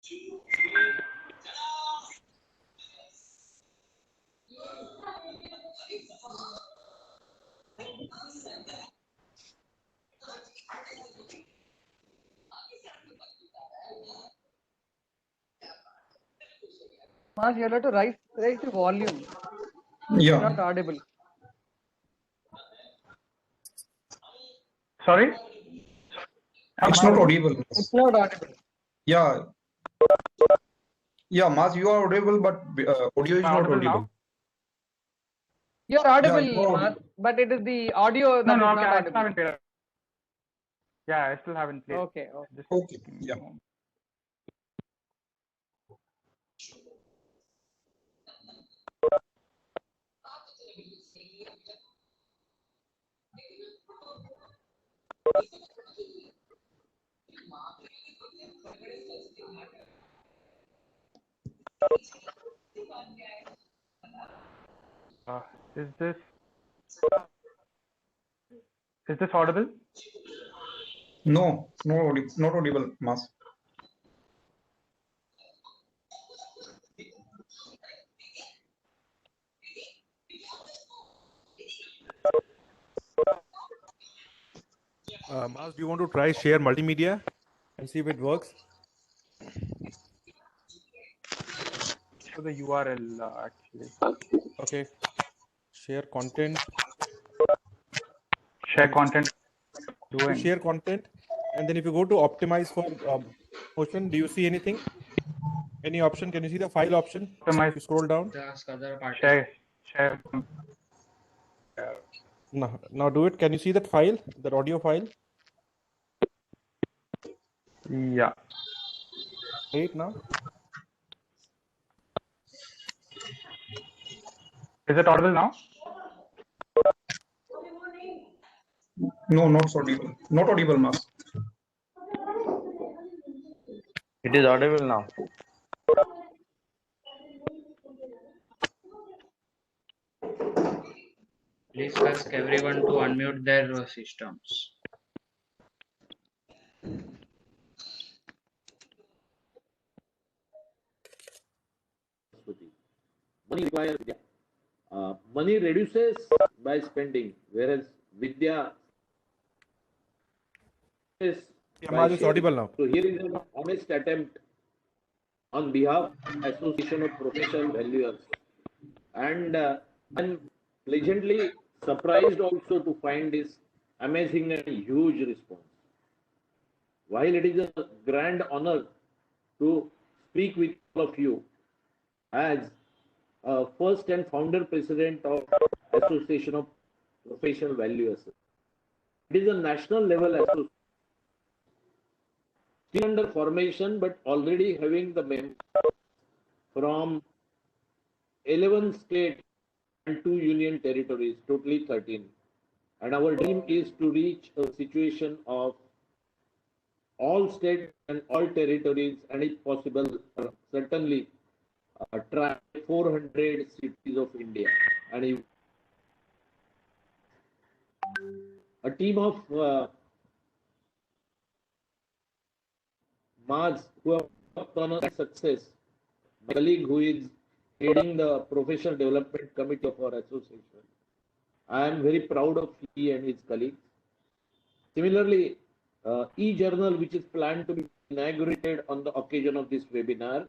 Mas, you have to raise the volume. Yeah. Not audible. Sorry? It's not audible. It's not audible. Yeah. Yeah, Mas, you are audible, but audio is not Audible audible. now? You're audible, Yeah, you're Mas, audible. but it is the audio that No, is okay, not I still audible. haven't played. Yeah, I still haven't played. Okay. Just Okay. Yeah. Is this audible? No, not audible, Mas. Mas, do you want to try share multimedia and see if it works? For the URL actually. Okay. Share content. Share content. Doing. Share content, and then if you go to optimize for motion, do you see anything? Any option? Can you see the file option? Optimize. If you scroll down. Share. Now do it. Can you see that file, that audio file? Yeah. Right now. Is it audible now? No, not audible. Not audible, Mas. It is audible now. Please ask everyone to unmute their systems. Money requires Vidya. Money reduces by spending, whereas Vidya is Mas, it's audible now. So here is an honest attempt on behalf of Association of Professional Valuers, and I'm pleasantly surprised also to find this amazing and huge response. While it is a grand honor to speak with all of you as first and founder president of Association of Professional Valuers, it is a national level association. Still under formation, but already having the members from 11 states and 2 union territories, totally 13. And our dream is to reach a situation of all states and all territories, and if possible, certainly try 400 cities of India. And a team of Mas who have worked on a success. My colleague who is heading the professional development committee of our association. I am very proud of he and his colleagues. Similarly, e-journal, which is planned to be inaugurated on the occasion of this webinar,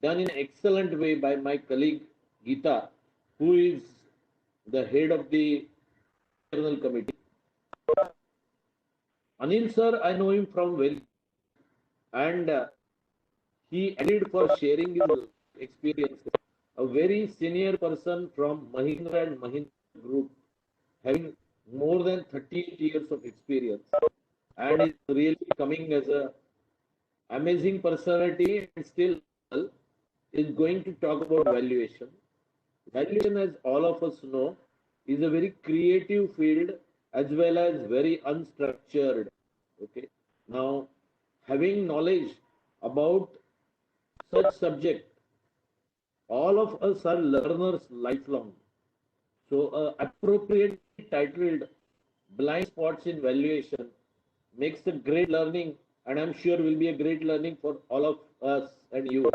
done in an excellent way by my colleague Geeta, who is the head of the journal committee. Anil sir, I know him from very, and he agreed for sharing his experience. A very senior person from Mahindra and Mahindra Group, having more than 38 years of experience, and is really coming as a amazing personality, and still is going to talk about valuation. Valuation, as all of us know, is a very creative field as well as very unstructured. Okay. Now, having knowledge about such subject, all of us are learners lifelong. So, appropriate titled Blind Spots in Valuation makes a great learning and I'm sure will be a great learning for all of us and you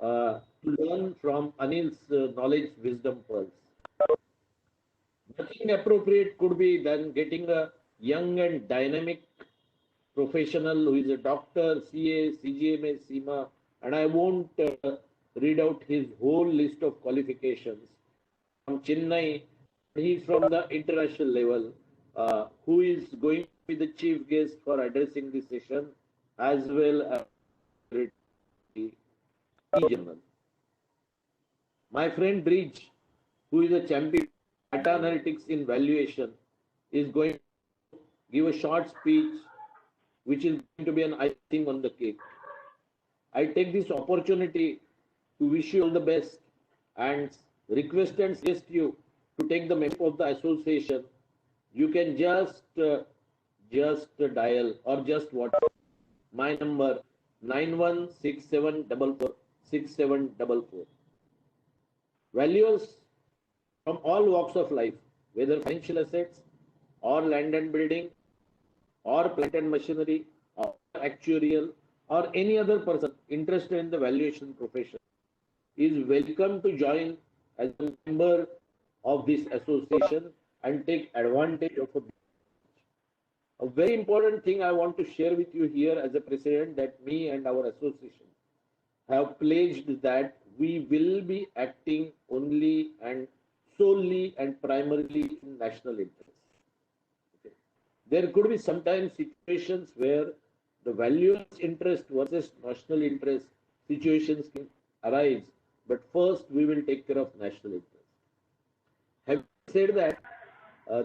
to learn from Anil's knowledge, wisdom pearls. Nothing appropriate could be than getting a young and dynamic professional who is a doctor, CA, CGMA, CIMA, and I won't read out his whole list of qualifications. From Chennai, he's from the international level, who is going to be the chief guest for addressing this session, as well as the journal. My friend Bridge, who is a champion data analytics in valuation, is going to give a short speech, which is going to be an icing on the cake. I take this opportunity to wish you all the best and request and suggest you to take the member of the association. You can just dial or just WhatsApp my number 9167446744. Valuers from all walks of life, whether financial assets or land and building or plant and machinery or actuarial or any other person interested in the valuation profession, is welcome to join as a member of this association and take advantage of a very important thing I want to share with you here as a president, that me and our association have pledged that we will be acting only and solely and primarily in national interest. Okay. There could be sometimes situations where the valuer's interest versus national interest situations can arise, but first we will take care of national interest. Having said that,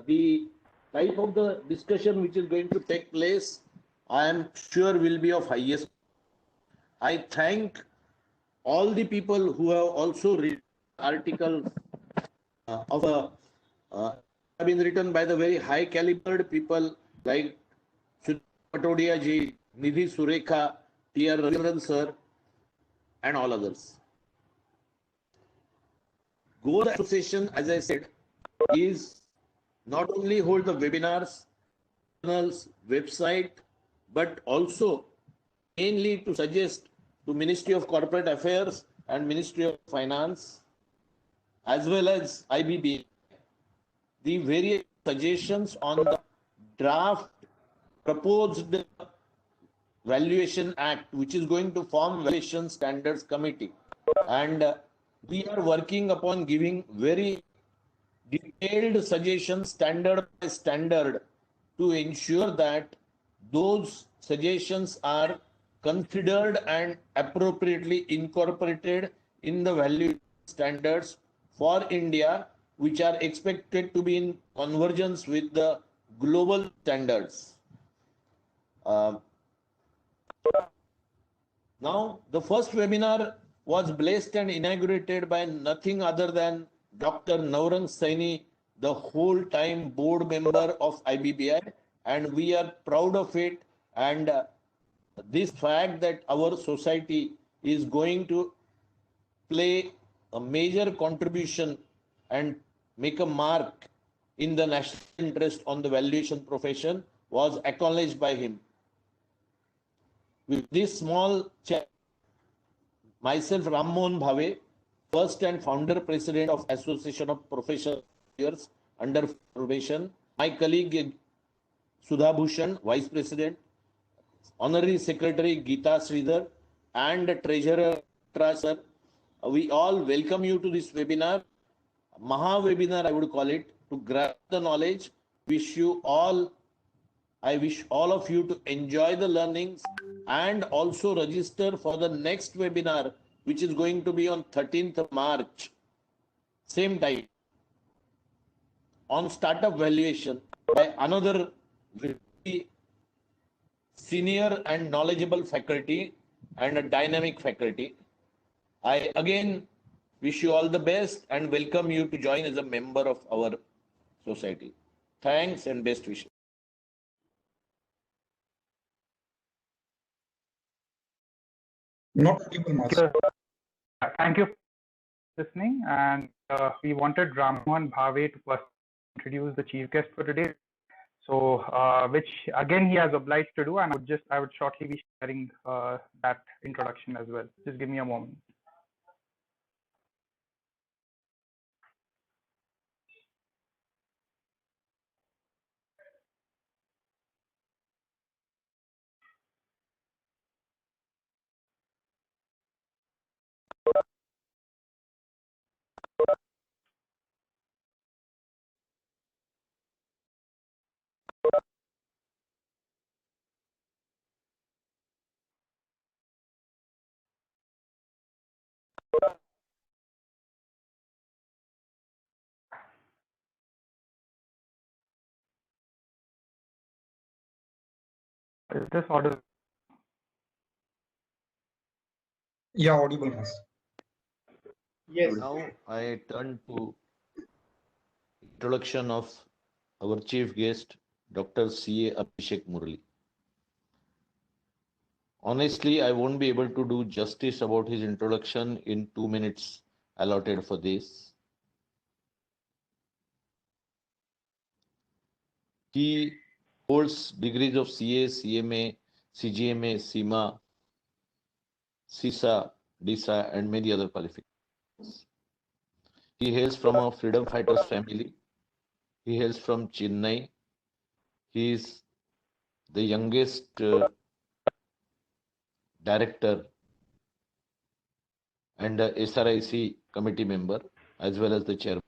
the type of the discussion which is going to take place, I am sure will be of highest. I thank all the people who have also read articles have been written by the very high calibered people like Patodia ji, Nidhi Surekha, T.R. Ravindran sir, and all others. Goal Association, as I said, is not only hold the webinars, journals, website, but also mainly to suggest to Ministry of Corporate Affairs and Ministry of Finance, as well as IBB, the various suggestions on the draft proposed Valuation Act, which is going to form Valuation Standards Committee. And we are working upon giving very detailed suggestions, standard by standard, to ensure that those suggestions are considered and appropriately incorporated in the value standards for India, which are expected to be in convergence with the global standards. Now, the first webinar was blessed and inaugurated by nothing other than Dr. Naurang Saini, the whole time board member of IBBI, and we are proud of it. And this fact that our society is going to play a major contribution and make a mark in the national interest on the valuation profession was acknowledged by him. With this small chat, myself, Ram Mohan Bhave, first and founder president of Association of Professional Valuers under probation, my colleague Sudha Bhushan, vice president, honorary secretary Geeta Sridhar, and treasurer Tra sir, we all welcome you to this webinar, Maha webinar I would call it, to grab the knowledge. I wish all of you to enjoy the learnings and also register for the next webinar, which is going to be on 13th of March, same time, on startup valuation by another very senior and knowledgeable faculty and a dynamic faculty. I again wish you all the best and welcome you to join as a member of our society. Thanks and best wishes. Not audible, Master. Thank you for listening. And we wanted Ram Mohan Bhave to first introduce the chief guest for today. So, which again he has obliged to do, and I would shortly be sharing that introduction as well. Just give me a moment. Is this audible? Yeah, audible, Mas. Yes. Now I turn to introduction of our chief guest, Dr. C.A. Abhishek Murali. Honestly, I won't be able to do justice about his introduction in 2 minutes allotted for this. He holds degrees of CA, CMA, CGMA, CIMA, CISA, DISA, and many other qualifications. He hails from a freedom fighters family. He hails from Chennai. He is the youngest director and a SRIC committee member, as well as the chairman.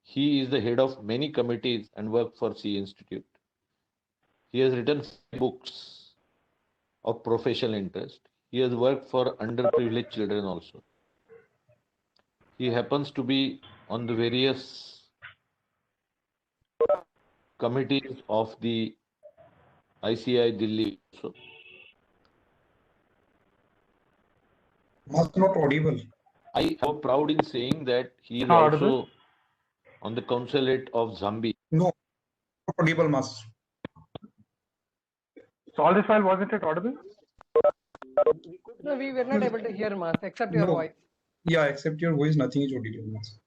He is the head of many committees and worked for C Institute. He has written books of professional interest. He has worked for underprivileged children also. He happens to be on the various committees of the ICI Delhi also. Mas, not audible. I am proud in saying that he is Not also audible? on the consulate of Zambia. No, not audible, Mas. So all this while wasn't it audible? No, we were not able to hear Mas except your No. voice. Yeah, except your voice, nothing is audible, Mas.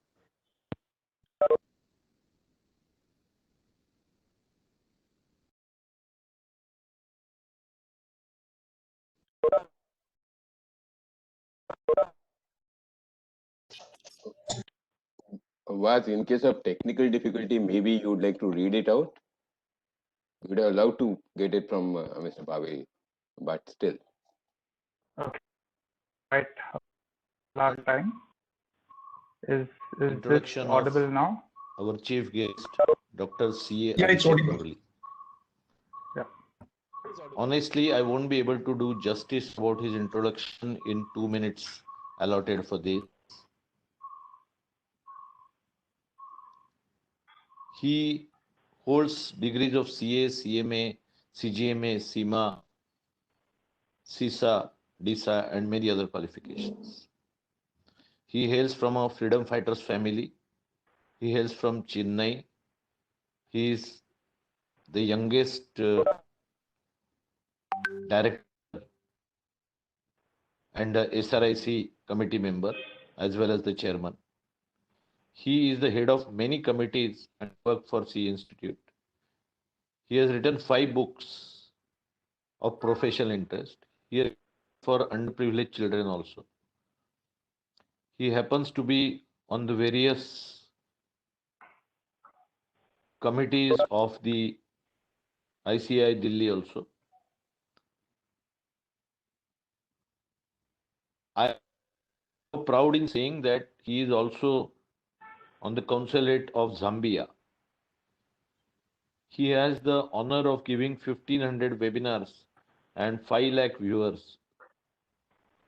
Vaz, in case of technical difficulty, maybe you would like to read it out. We would have allowed to get it from Mr. Bhaveri, but still. Okay. Right. Last time. Is this Introduction of audible now? our chief guest, Dr. C.A. Yeah, it's Abhishek audible. Murali. Yeah. Honestly, I won't be able to do justice about his introduction in 2 minutes allotted for this. He holds degrees of CA, CMA, CGMA, CIMA, CISA, DISA, and many other qualifications. He hails from a freedom fighters family. He hails from Chennai. He is the youngest director and a SRIC committee member, as well as the chairman. He is the head of many committees and worked for C Institute. He has written 5 books of professional interest. He has for underprivileged children also. He happens to be on the various committees of the ICI Delhi also. I am proud in saying that he is also on the consulate of Zambia. He has the honor of giving 1500 webinars and 5 lakh viewers.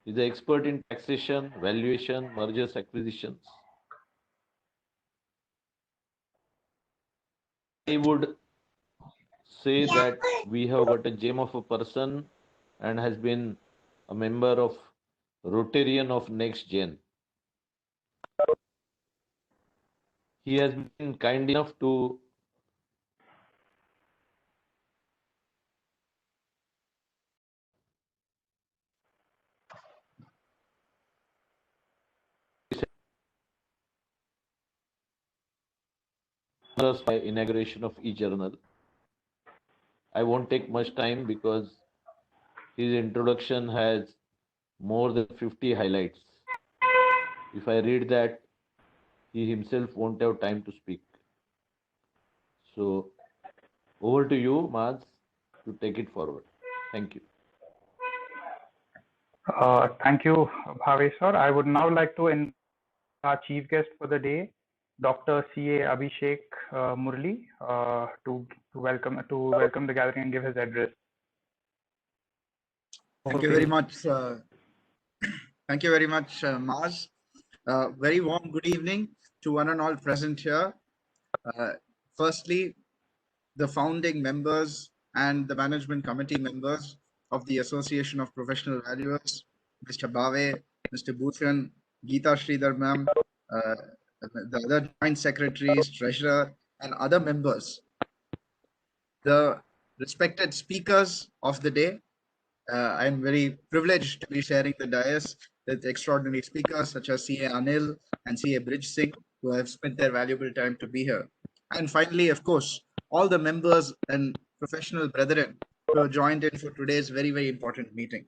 He is an expert in taxation, valuation, mergers, acquisitions. I would say that we have got a gem of a person and has been a member of Rotarian of Next Gen. He has been kind enough to us by inauguration of e-journal. I won't take much time because his introduction has more than 50 highlights. If I read that, he himself won't have time to speak. So over to you, Maz, to take it forward. Thank you. Thank you, Bhavesh sir. I would now like to invite our chief guest for the day, Dr. C.A. Abhishek Murli, to welcome the gathering and give his address. Thank you very much. Thank you very much, Maz. Very warm good evening to one and all present here. Firstly, the founding members and the management committee members of the Association of Professional Valuers, Mr. Bhave, Mr. Bhushan, Geeta Sridhar ma'am, the other joint secretaries, treasurer, and other members. The respected speakers of the day. I'm very privileged to be sharing the dais with extraordinary speakers such as C.A. Anil and C.A. Bridge Singh, who have spent their valuable time to be here. And finally, of course, all the members and professional brethren who have joined in for today's very, very important meeting.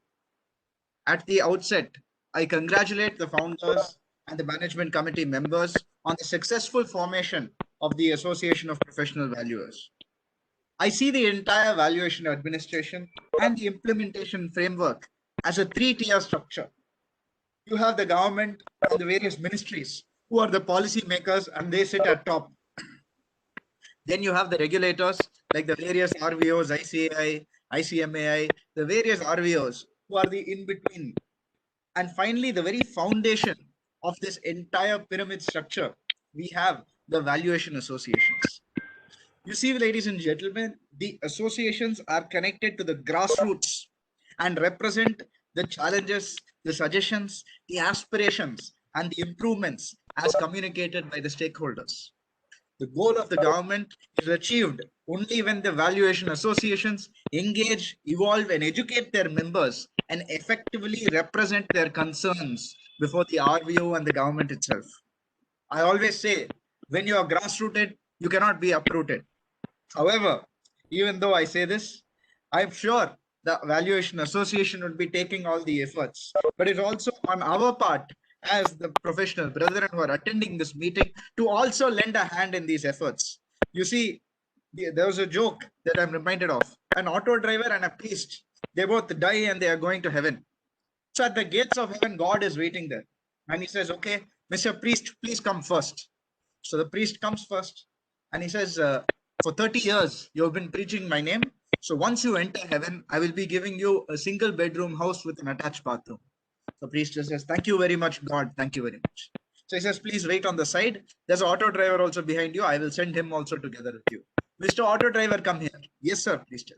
At the outset, I congratulate the founders and the management committee members on the successful formation of the Association of Professional Valuers. I see the entire valuation administration and the implementation framework as a three-tier structure. You have the government and the various ministries who are the policy makers and they sit at top. Then you have the regulators like the various RVOs, ICAI, ICMAI, the various RVOs who are the in-between. And finally, the very foundation of this entire pyramid structure, we have the valuation associations. You see, ladies and gentlemen, the associations are connected to the grassroots and represent the challenges, the suggestions, the aspirations, and the improvements as communicated by the stakeholders. The goal of the government is achieved only when the valuation associations engage, evolve, and educate their members and effectively represent their concerns before the RVO and the government itself. I always say, when you are grassrooted, you cannot be uprooted. However, even though I say this, I'm sure the valuation association would be taking all the efforts, but it's also on our part as the professional brethren who are attending this meeting to also lend a hand in these efforts. You see, there was a joke that I'm reminded of. An auto driver and a priest, they both die and they are going to heaven. So at the gates of heaven, God is waiting there. And he says, okay, Mr. Priest, please come first. So the priest comes first and he says, for 30 years, you've been preaching my name. So once you enter heaven, I will be giving you a single bedroom house with an attached bathroom. The priest just says, thank you very much, God. Thank you very much. So he says, please wait on the side. There's an auto driver also behind you. I will send him also together with you. Mr. Auto driver, come here. Yes, sir. Please tell.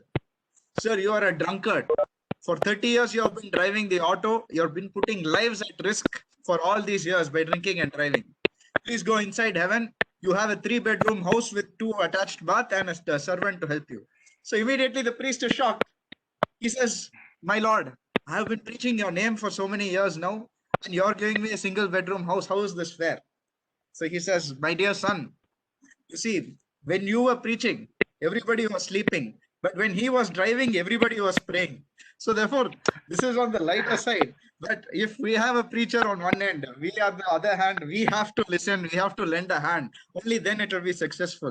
Sir, you are a drunkard. For 30 years, you have been driving the auto. You have been putting lives at risk for all these years by drinking and driving. Please go inside heaven. You have a 3-bedroom house with 2 attached baths and a servant to help you. So immediately the priest is shocked. He says, my lord, I have been preaching your name for so many years now, and you're giving me a single bedroom house. How is this fair? So he says, my dear son, you see, when you were preaching, everybody was sleeping. But when he was driving, everybody was praying. So therefore, this is on the lighter side. But if we have a preacher on one end, we on the other hand, we have to listen, we have to lend a hand. Only then it will be successful.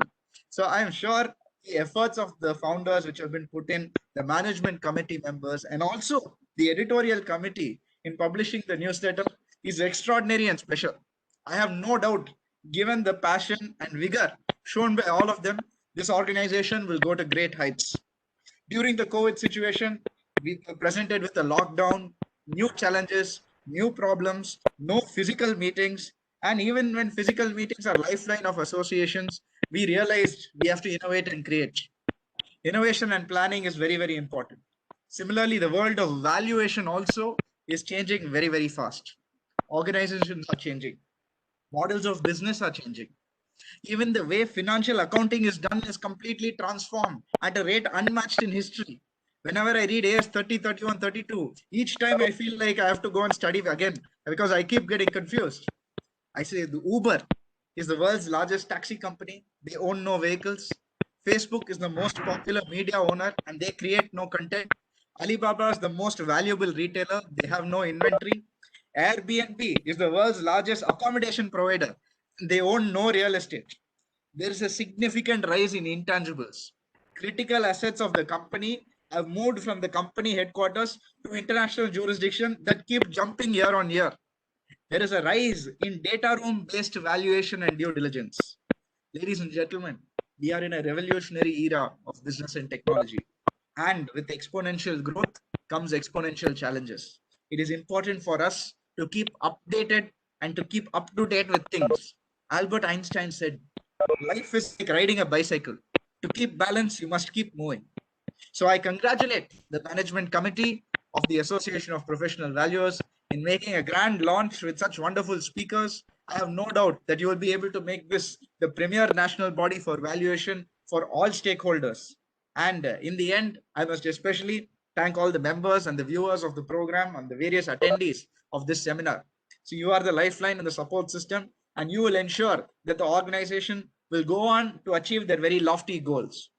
So I'm sure the efforts of the founders which have been put in, the management committee members, and also the editorial committee in publishing the newsletter is extraordinary and special. I have no doubt, given the passion and vigor shown by all of them, this organization will go to great heights. During the COVID situation, we were presented with a lockdown, new challenges, new problems, no physical meetings. And even when physical meetings are lifeline of associations, we realized we have to innovate and create. Innovation and planning is very, very important. Similarly, the world of valuation also is changing very, very fast. Organizations are changing. Models of business are changing. Even the way financial accounting is done is completely transformed at a rate unmatched in history. Whenever I read AS 30, 31, 32, each time I feel like I have to go and study again because I keep getting confused. I say the Uber, is the world's largest taxi company. They own no vehicles. Facebook is the most popular media owner and they create no content. Alibaba is the most valuable retailer. They have no inventory. Airbnb is the world's largest accommodation provider. They own no real estate. There is a significant rise in intangibles. Critical assets of the company have moved from the company headquarters to international jurisdiction that keep jumping year on year. There is a rise in data room based valuation and due diligence. Ladies and gentlemen, we are in a revolutionary era of business and technology. And with exponential growth comes exponential challenges. It is important for us to keep updated and to keep up to date with things. Albert Einstein said, life is like riding a bicycle. To keep balance, you must keep moving. So I congratulate the management committee of the Association of Professional Valuers in making a grand launch with such wonderful speakers. I have no doubt that you will be able to make this the premier national body for valuation for all stakeholders. And in the end, I must especially thank all the members and the viewers of the program and the various attendees of this seminar. So you are the lifeline and the support system, and you will ensure that the organization will go on to achieve their very lofty goals.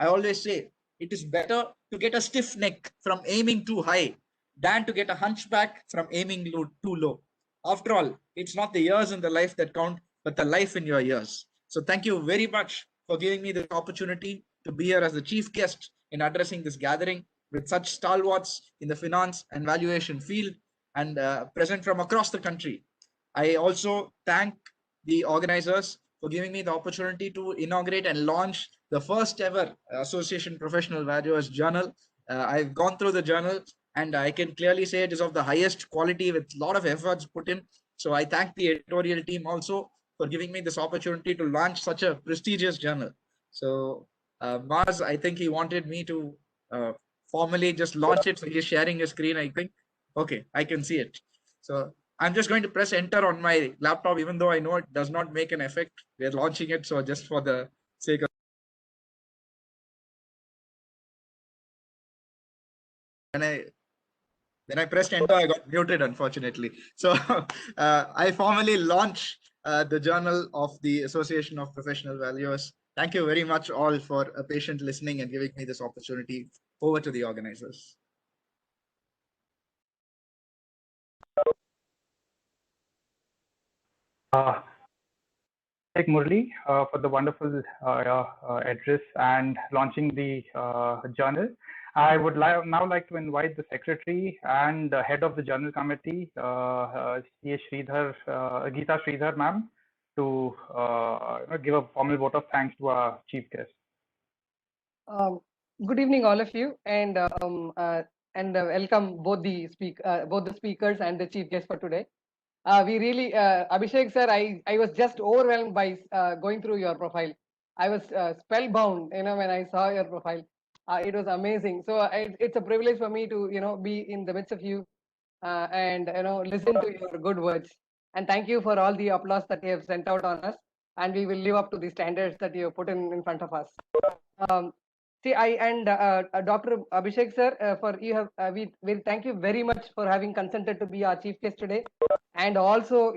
I always say it is better to get a stiff neck from aiming too high than to get a hunchback from aiming too low. After all, it's not the years in the life that count, but the life in your years. So thank you very much for giving me this opportunity to be here as the chief guest in addressing this gathering with such stalwarts in the finance and valuation field and present from across the country. I also thank the organizers for giving me the opportunity to inaugurate and launch the first ever Association Professional Valuers Journal. I've gone through the journal and I can clearly say it is of the highest quality with a lot of efforts put in. So I thank the editorial team also for giving me this opportunity to launch such a prestigious journal. So Mars, I think he wanted me to formally just launch it. So he's sharing his screen, I think. Okay, I can see it. So I'm just going to press enter on my laptop, even though I know it does not make an effect. We're launching it, so just for the sake of when I pressed enter, I got muted, unfortunately. So I formally launch the Journal of the Association of Professional Valuers. Thank you very much all for a patient listening and giving me this opportunity. Over to the organizers. Thank Murli for the wonderful address and launching the journal. I would now like to invite the secretary and head of the journal committee, C.A. Sridhar, Geeta Sridhar ma'am, to give a formal vote of thanks to our chief guest. Good evening, all of you, and welcome both the speakers and the chief guest for today. We really, Abhishek sir, I was just overwhelmed by going through your profile. I was spellbound, when I saw your profile. It was amazing. So it's a privilege for me to, be in the midst of you and, listen to your good words. And thank you for all the applause that you have sent out on us. And we will live up to the standards that you have put in front of us. See, I and Dr. Abhishek sir, for you have we thank you very much for having consented to be our chief guest today, and also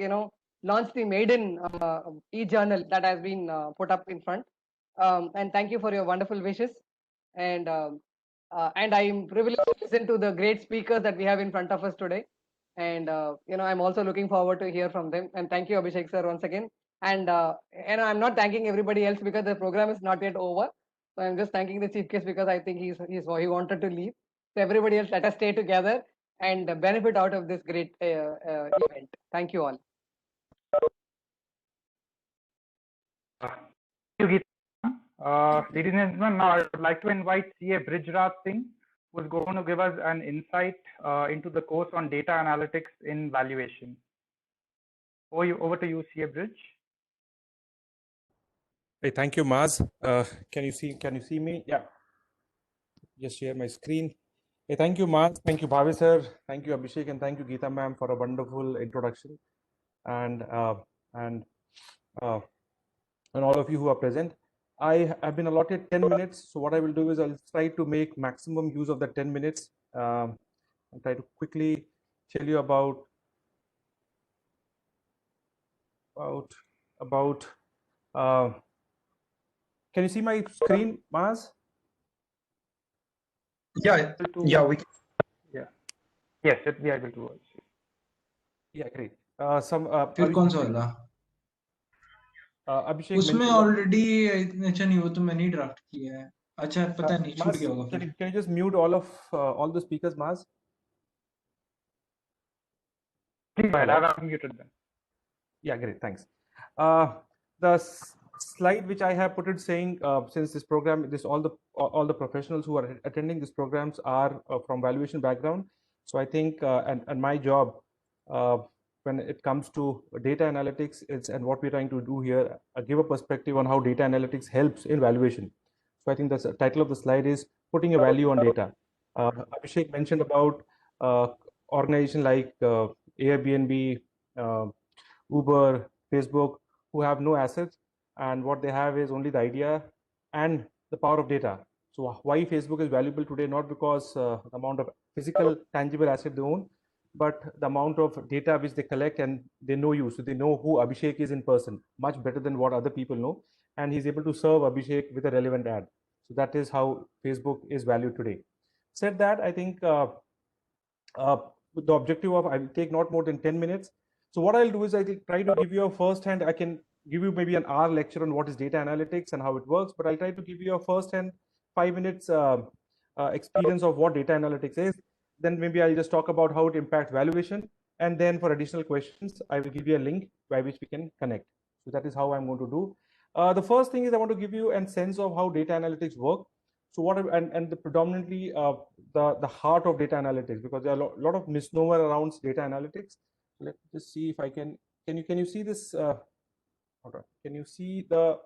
launch the maiden e-journal that has been put up in front. And thank you for your wonderful wishes. And I am privileged to listen to the great speakers that we have in front of us today. And I'm also looking forward to hear from them. And thank you, Abhishek sir, once again. And I'm not thanking everybody else because the program is not yet over. So I'm just thanking the chief guest because I think he wanted to leave. So everybody else, let us stay together and benefit out of this great event. Thank you all. Thank you, Geeta. Ladies and gentlemen, now I would like to invite C.A. Brijraj Singh, who is going to give us an insight into the course on data analytics in valuation. Over to you, C.A. Brij. Hey, thank you, Maz. Can you see me? Yeah. Just share my screen. Hey, thank you, Maz. Thank you, Bhavi sir. Thank you, Abhishek, and thank you, Geeta ma'am, for a wonderful introduction, and all of you who are present. I have been allotted 10 minutes. So what I will do is I'll try to make maximum use of the 10 minutes. I'll try to quickly tell you about about. Can you see my screen, Maz? Yeah, yeah, we can. Yes, we are able to watch. Yeah, great. फिर कौन सा वाला? Abhishek उसमें mentioned. Already अच्छा नहीं, वो तो मैंने ही ड्राफ्ट किया है. अच्छा पता नहीं, छूट Maz, गया होगा फिर. can you just mute all the speakers, Maz? Please go ahead. I've unmuted them. Yeah, great. Thanks. Slide which I have put it saying since this program, all the professionals who are attending these programs are from valuation background. So I think and my job when it comes to data analytics and what we're trying to do here, give a perspective on how data analytics helps in valuation. So I think the title of the slide is putting a value on data. Abhishek mentioned about organization like Airbnb, Uber, Facebook, who have no assets, and what they have is only the idea and the power of data. So why Facebook is valuable today, not because the amount of physical tangible asset they own, but the amount of data which they collect, and they know you. So they know who Abhishek is in person, much better than what other people know. And he's able to serve Abhishek with a relevant ad. So that is how Facebook is valued today. Said that, I think the objective of, I will take not more than 10 minutes. So what I'll do is I'll try to give you a first hand, I can give you maybe an hour lecture on what is data analytics and how it works, but I'll try to give you a first hand 5 minutes experience of what data analytics is. Then maybe I'll just talk about how it impacts valuation. And then for additional questions, I will give you a link by which we can connect. So that is how I'm going to do. The first thing is I want to give you a sense of how data analytics work. So what and the predominantly the heart of data analytics, because there are a lot of misnomer around data analytics. Let me just see if I can you see this? Can you see the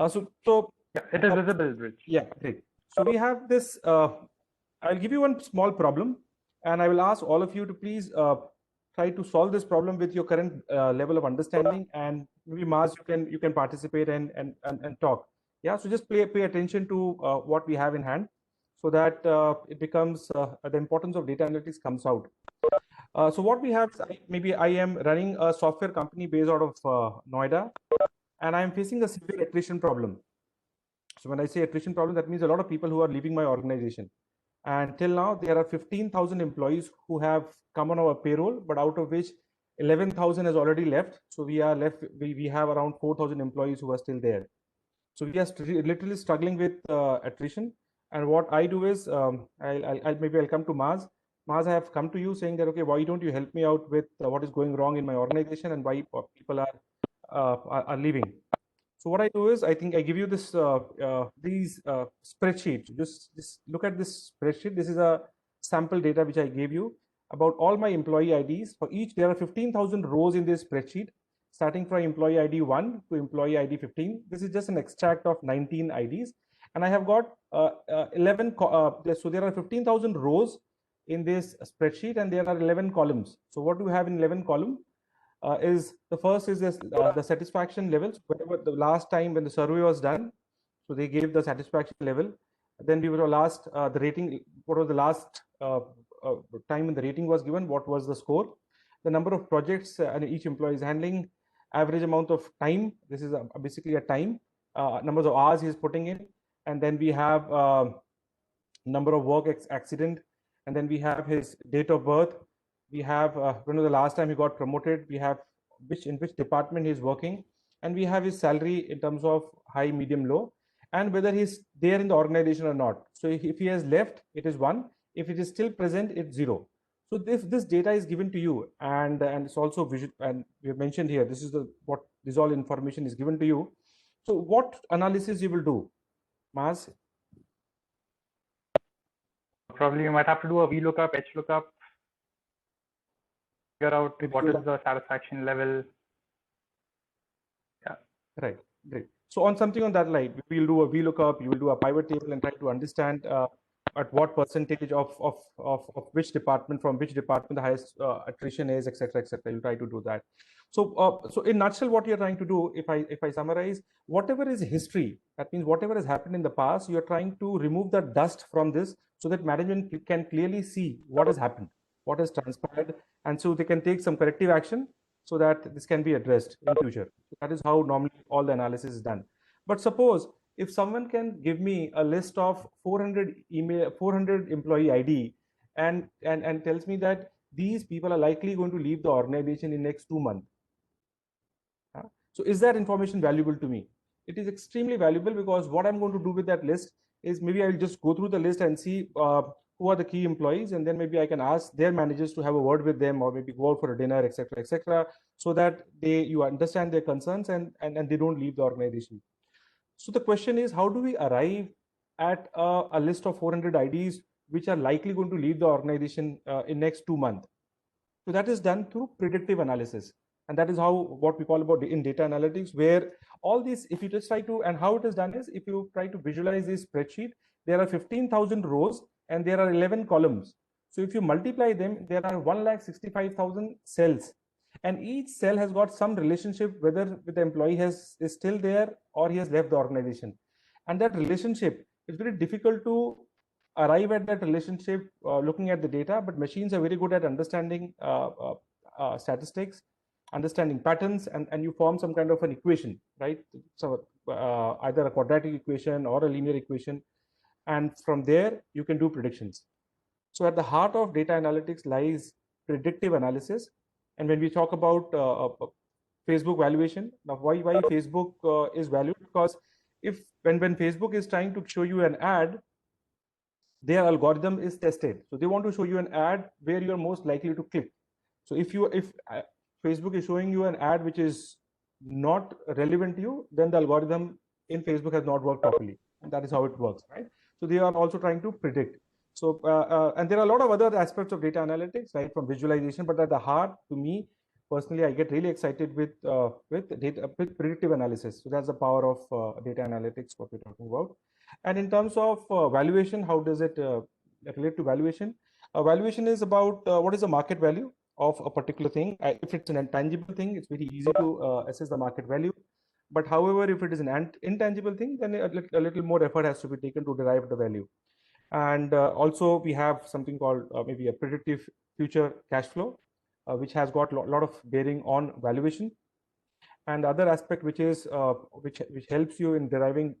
so yeah, it is visible, Rich. Yeah, great. So we have this. I'll give you one small problem, and I will ask all of you to please try to solve this problem with your current level of understanding. And maybe Maz, you can participate and talk. Yeah, so just pay attention to what we have in hand, so that it becomes the importance of data analytics comes out. So what we have, maybe I am running a software company based out of Noida, and I am facing a severe attrition problem. So when I say attrition problem, that means a lot of people who are leaving my organization. And till now, there are 15,000 employees who have come on our payroll, but out of which 11,000 has already left. So we are left, we have around 4,000 employees who are still there. So we are literally struggling with attrition. And what I do is, I'll come to Maz. Maz, I have come to you saying that, okay, why don't you help me out with what is going wrong in my organization and why people are leaving. So what I do is, I think I give you this these spreadsheets. Just look at this spreadsheet. This is a sample data which I gave you about all my employee IDs. For each, there are 15,000 rows in this spreadsheet, starting from employee ID 1 to employee ID 15. This is just an extract of 19 IDs. And I have got 11, so there are 15,000 rows in this spreadsheet, and there are 11 columns. So what do we have in 11 column? Is the first is this, the satisfaction levels, whatever the last time when the survey was done. So they gave the satisfaction level. Then we were last, the rating, what was the last time when the rating was given, what was the score? The number of projects and each employee is handling, average amount of time. This is basically a time, numbers of hours he is putting in. And then we have number of work accident. And then we have his date of birth. We have when was the last time he got promoted. We have in which department he is working, and we have his salary in terms of high, medium, low, and whether he's there in the organization or not. So if he has left, it is 1. If it is still present, it's 0. So this data is given to you, and it's also visual. And we have mentioned here, this is what this all information is given to you. So what analysis you will do, Maz? Probably you might have to do a VLOOKUP, HLOOKUP, figure out what is the satisfaction level. Yeah. Right. Great. So on something on that line, we'll do a VLOOKUP, you will do a pivot table and try to understand at what percentage of which department, from which department the highest attrition is, etc., etc. You'll try to do that. So so in nutshell, what you're trying to do, if I summarize, whatever is history, that means whatever has happened in the past, you're trying to remove the dust from this so that management can clearly see what has happened, what has transpired, and so they can take some corrective action so that this can be addressed in future. That is how normally all the analysis is done. But suppose if someone can give me a list of 400 employee ID and tells me that these people are likely going to leave the organization in next 2 months. So is that information valuable to me? It is extremely valuable, because what I'm going to do with that list is maybe I'll just go through the list and see who are the key employees, and then maybe I can ask their managers to have a word with them, or maybe go out for a dinner, etc., so that you understand their concerns and they don't leave the organization. So the question is, how do we arrive at a list of 400 IDs which are likely going to leave the organization in next 2 months? So that is done through predictive analysis. And that is how what we call about in data analytics, where all these, if you just try to, and how it is done is, if you try to visualize this spreadsheet, there are 15,000 rows and there are 11 columns. So if you multiply them, there are 165,000 cells. And each cell has got some relationship, whether the employee is still there or he has left the organization. And that relationship is very difficult to arrive at that relationship looking at the data, but machines are very good at understanding statistics, understanding patterns, and you form some kind of an equation, right? So either a quadratic equation or a linear equation, and from there you can do predictions. So at the heart of data analytics lies predictive analysis. And when we talk about Facebook valuation, now why Facebook is valued, because if when Facebook is trying to show you an ad, their algorithm is tested. So they want to show you an ad where you are most likely to click. So if Facebook is showing you an ad which is not relevant to you, then the algorithm in Facebook has not worked properly. And that is how it works, right? So they are also trying to predict. So and there are a lot of other aspects of data analytics, right, from visualization. But at the heart, to me personally, I get really excited with predictive analysis. So that's the power of data analytics, what we're talking about. And in terms of valuation, how does it relate to valuation? Valuation is about what is the market value of a particular thing. If it's an intangible thing, it's very easy to assess the market value. But however, if it is an intangible thing, then a little more effort has to be taken to derive the value. And also we have something called maybe a predictive future cash flow, which has got a lot of bearing on valuation. And the other aspect which is which helps you in deriving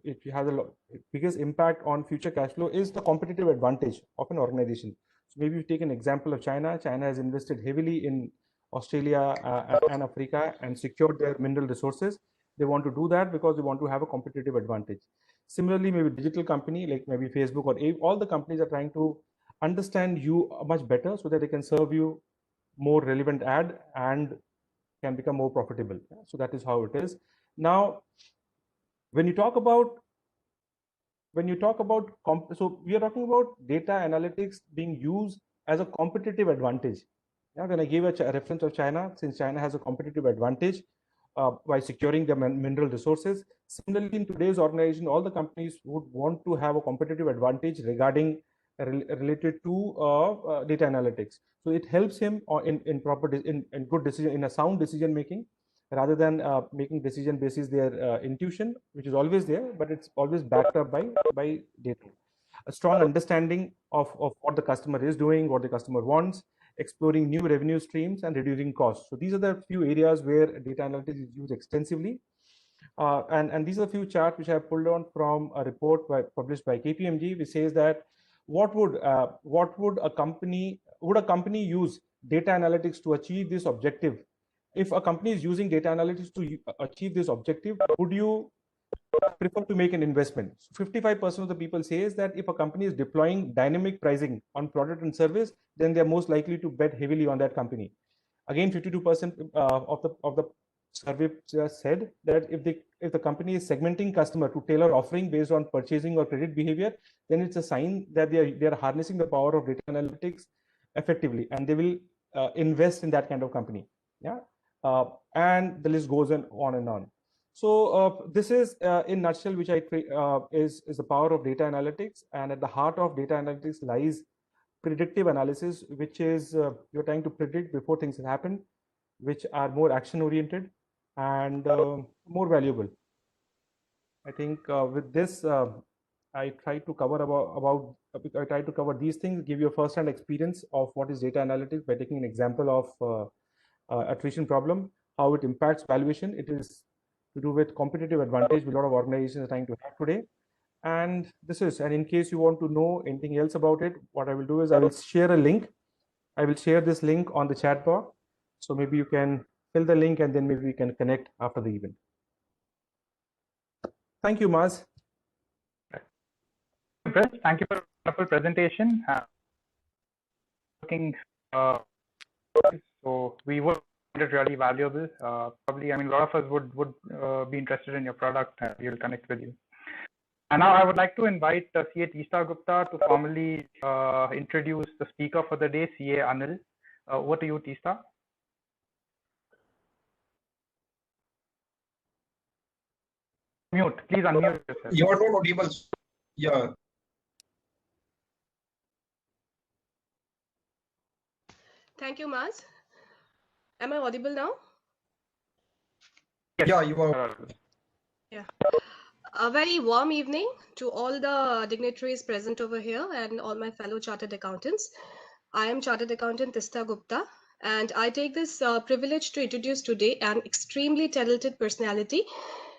it has a biggest impact on future cash flow is the competitive advantage of an organization. So maybe we take an example of China. China has invested heavily in Australia and Africa and secured their mineral resources. They want to do that because they want to have a competitive advantage. Similarly, maybe digital company like maybe Facebook or all the companies are trying to understand you much better so that they can serve you more relevant ad and can become more profitable. So that is how it is. Now, when you talk about so we are talking about data analytics being used as a competitive advantage. When I gave a reference of China, since China has a competitive advantage by securing the mineral resources. Similarly, in today's organization, all the companies would want to have a competitive advantage regarding related to data analytics. So it helps him in good decision, in a sound decision making, rather than making decision basis their intuition, which is always there, but it's always backed up by data. A strong understanding of what the customer is doing, what the customer wants, exploring new revenue streams, and reducing costs. So these are the few areas where data analytics is used extensively. And these are a few charts which I have pulled on from a report published by KPMG, which says that would a company use data analytics to achieve this objective? If a company is using data analytics to achieve this objective, would you prefer to make an investment? 55% of the people says that if a company is deploying dynamic pricing on product and service, then they're most likely to bet heavily on that company. Again, 52% of the survey said that if the company is segmenting customer to tailor offering based on purchasing or credit behavior, then it's a sign that they are harnessing the power of data analytics effectively, and they will invest in that kind of company. Yeah, and the list goes on and on. So this is in nutshell, which is the power of data analytics, and at the heart of data analytics lies predictive analysis, which is you're trying to predict before things happen, which are more action oriented and more valuable. I think with this, I try to cover I try to cover these things, give you a first-hand experience of what is data analytics by taking an example of attrition problem, how it impacts valuation. It is to do with competitive advantage a lot of organizations are trying to have today. And in case you want to know anything else about it, what I will do is I will share a link. I will share this link on the chat box. So maybe you can fill the link and then maybe we can connect after the event. Thank you, Maz. Thank you for a wonderful presentation. So we would find it really valuable. Probably, I mean, a lot of us would be interested in your product, and we'll connect with you. And now I would like to invite CA Teesta Gupta to formally introduce the speaker for the day, CA Anil. Over to you, Teesta. Mute, please unmute yourself. You are not audible. Yeah. Thank you, Maz. Am I audible now? Yes. Yeah, you are. Yeah. A very warm evening to all the dignitaries present over here and all my fellow chartered accountants. I am Chartered Accountant Teesta Gupta, and I take this privilege to introduce today an extremely talented personality,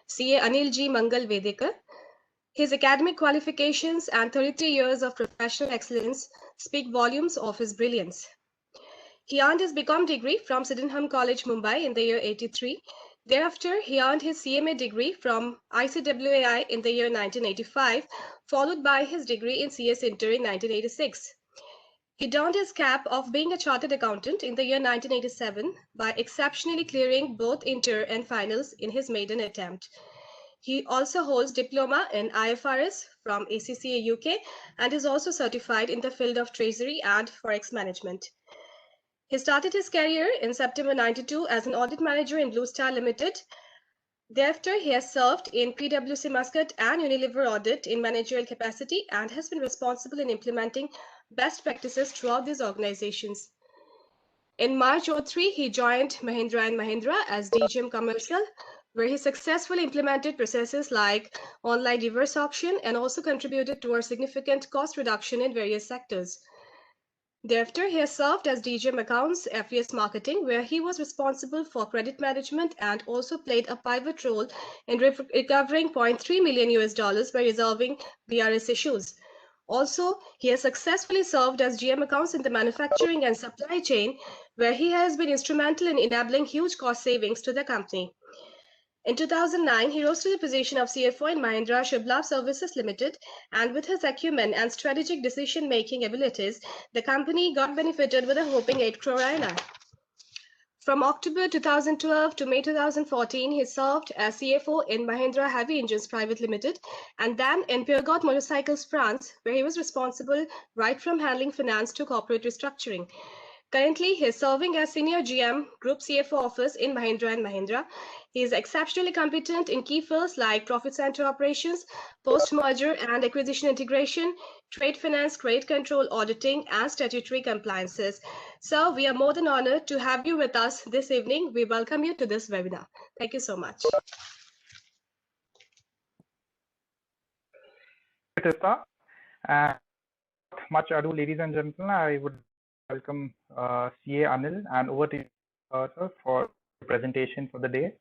CA Anil G. Mangal Vedekar. His academic qualifications and 30 years of professional excellence speak volumes of his brilliance. He earned his BCom degree from Sydenham College, Mumbai in the year 83. Thereafter, he earned his CMA degree from ICWAI in the year 1985, followed by his degree in CS Inter in 1986. He donned his cap of being a chartered accountant in the year 1987 by exceptionally clearing both Inter and finals in his maiden attempt. He also holds diploma in IFRS from ACCA UK and is also certified in the field of treasury and forex management. He started his career in September 92 as an audit manager in Blue Star Limited. Thereafter, he has served in PwC Muscat and Unilever Audit in managerial capacity and has been responsible in implementing best practices throughout these organizations. In March 2003, he joined Mahindra & Mahindra as DGM Commercial, where he successfully implemented processes like online reverse auction and also contributed towards significant cost reduction in various sectors. Thereafter, he has served as DGM Accounts, FES Marketing, where he was responsible for credit management and also played a pivot role in recovering $0.3 million by resolving BRS issues. Also, he has successfully served as GM Accounts in the manufacturing and supply chain, where he has been instrumental in enabling huge cost savings to the company. In 2009, he rose to the position of CFO in Mahindra Shubh Labh Services Limited, and with his acumen and strategic decision-making abilities, the company got benefited with a whopping 8 crore INR. From October 2012 to May 2014, he served as CFO in Mahindra Heavy Engines Private Limited, and then in Peugeot Motorcycles France, where he was responsible right from handling finance to corporate restructuring. Currently, he is serving as Senior GM Group CFO Office in Mahindra & Mahindra. He is exceptionally competent in key fields like profit center operations, post-merger and acquisition integration, trade finance, credit control, auditing, and statutory compliances. So, we are more than honored to have you with us this evening. We welcome you to this webinar. Thank you so much. Much ado, ladies and gentlemen, I would welcome CA Anil, and over to you, sir, for the presentation for the day.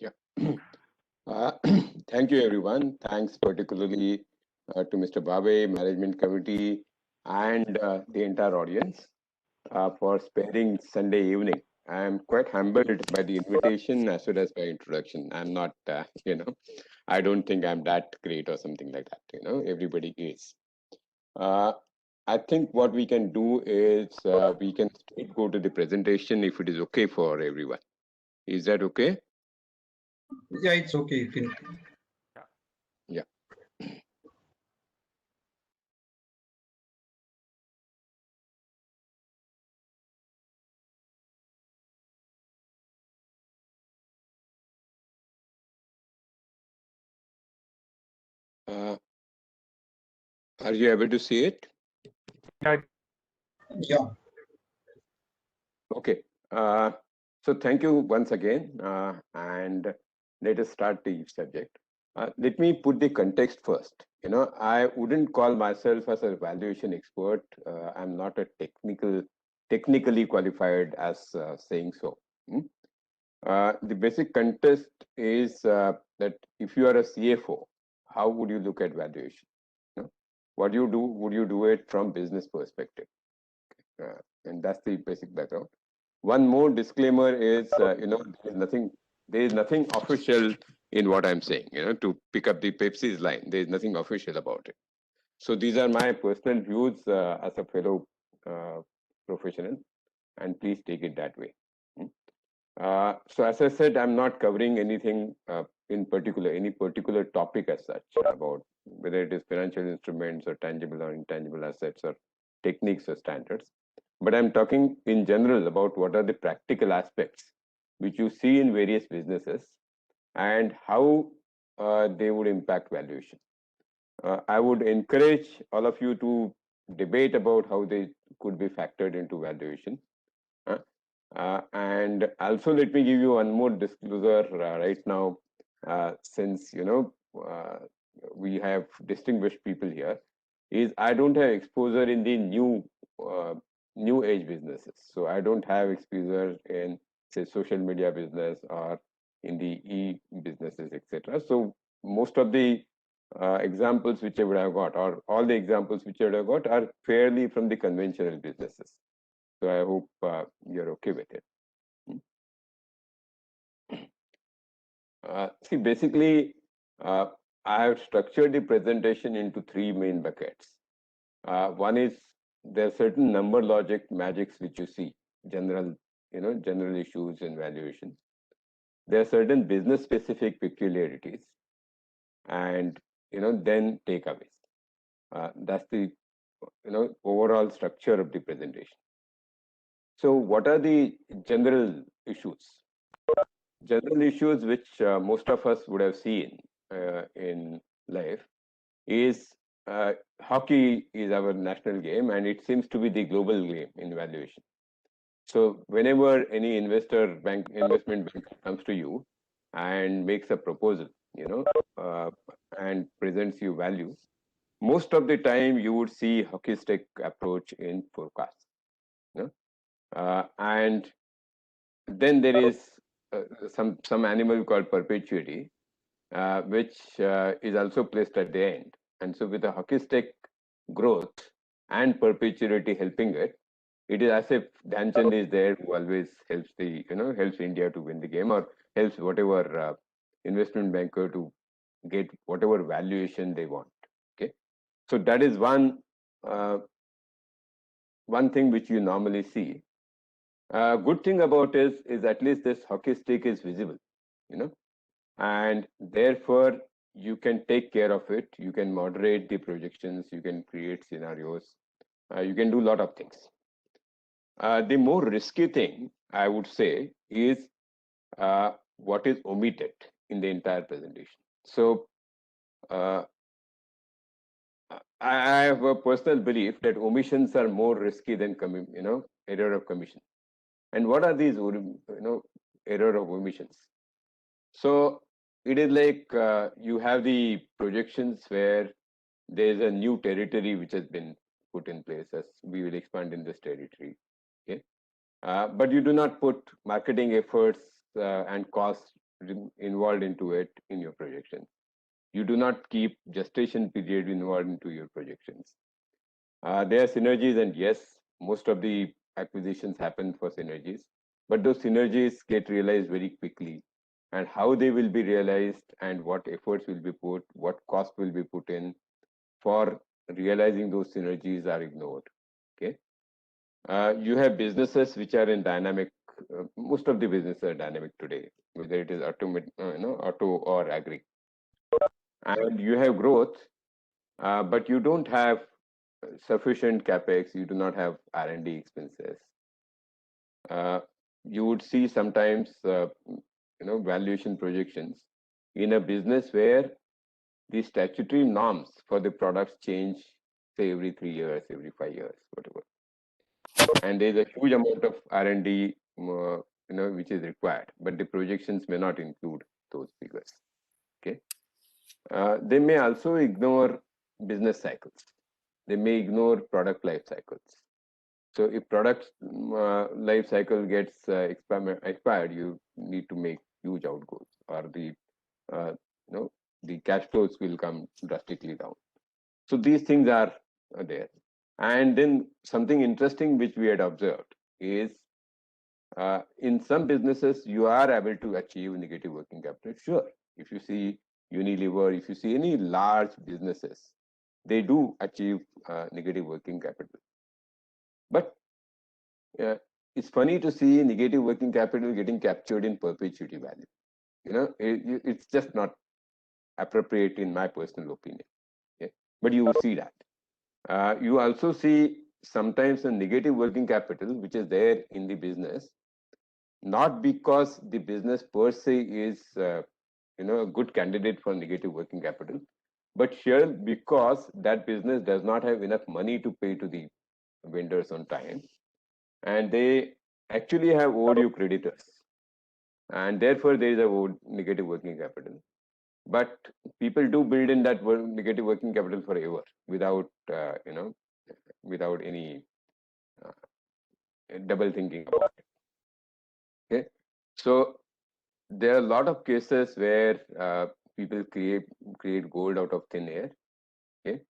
Yeah. Thank you, everyone. Thanks particularly to Mr. Babe, Management Committee, and the entire audience for sparing Sunday evening. I'm quite humbled by the invitation as well as by introduction. I'm not, I don't think I'm that great or something like that. Everybody is. I think what we can do is we can straight go to the presentation if it is okay for everyone. Is that okay? Yeah, it's okay. Yeah. Are you able to see it? Yeah. Okay. So thank you once again, and let us start the subject. Let me put the context first. I wouldn't call myself as a valuation expert. I'm not a technical technically qualified as saying so. The basic context is that if you are a CFO, how would you look at valuation? You know, what you do, would you do it from business perspective? And that's the basic background. One more disclaimer is, there is nothing official in what I'm saying, to pick up the Pepsi's line, there is nothing official about it. So these are my personal views as a fellow professional, and please take it that way. So as I said, I'm not covering anything in particular, any particular topic as such about whether it is financial instruments or tangible or intangible assets or techniques or standards. But I'm talking in general about what are the practical aspects which you see in various businesses and how they would impact valuation. I would encourage all of you to debate about how they could be factored into valuation. And also, let me give you one more disclosure right now, since we have distinguished people here. Is I don't have exposure in the new age businesses, so I don't have exposure in say social media business or in the e-businesses, etc. So most of the examples which I would have got, or all the examples which I would have got, are fairly from the conventional businesses. So I hope you're okay with it. See, basically, I have structured the presentation into three main buckets. One is there are certain number logic magics which you see, general issues and valuation. There are certain business specific peculiarities, and then takeaways. That's the overall structure of the presentation. So what are the general issues? General issues which most of us would have seen in life is hockey is our national game, and it seems to be the global game in valuation. So whenever any investment banker comes to you and makes a proposal, and presents you value, most of the time you would see hockey stick approach in forecasts. And then there is some animal called perpetuity, which is also placed at the end. And so with the hockey stick growth and perpetuity helping it, it is as if Dhyan Chand is there who always helps helps India to win the game, or helps whatever investment banker to get whatever valuation they want. Okay, so that is one thing which you normally see. Good thing about is at least this hockey stick is visible, and therefore you can take care of it. You can moderate the projections. You can create scenarios. You can do a lot of things. The more risky thing, I would say, is what is omitted in the entire presentation. So I have a personal belief that omissions are more risky than error of commission. And what are these error of omissions? So it is like you have the projections where there is a new territory which has been put in place, as we will expand in this territory. Okay, but you do not put marketing efforts and costs involved into it in your projection. You do not keep gestation period involved into your projections. There are synergies, and yes, most of the acquisitions happen for synergies, but those synergies get realized very quickly, and how they will be realized and what efforts will be put, what cost will be put in for realizing those synergies are ignored. Okay, you have businesses which are in dynamic. Most of the businesses are dynamic today, whether it is auto or agri, and you have growth, but you don't have sufficient capex. You do not have R&D expenses. You would see sometimes valuation projections in a business where the statutory norms for the products change, say every 3 years, every 5 years, whatever, and there's a huge amount of R&D which is required, but the projections may not include those figures. Okay, they may also ignore business cycles. They may ignore product life cycles. So if products life cycle gets expired, you need to make huge outgoes, or the the cash flows will come drastically down. So these things are there. And then something interesting which we had observed is in some businesses you are able to achieve negative working capital. Sure, if you see Unilever, if you see any large businesses, they do achieve negative working capital. But it's funny to see negative working capital getting captured in perpetuity value. It's just not appropriate in my personal opinion. Okay? But you will see that. You also see sometimes a negative working capital which is there in the business, not because the business per se is a good candidate for negative working capital, but here because that business does not have enough money to pay to the vendors on time, and they actually have overdue creditors, and therefore there is a negative working capital. But people do build in that negative working capital forever without without any double thinking about it. Okay, so there are a lot of cases where people create gold out of thin air. Okay,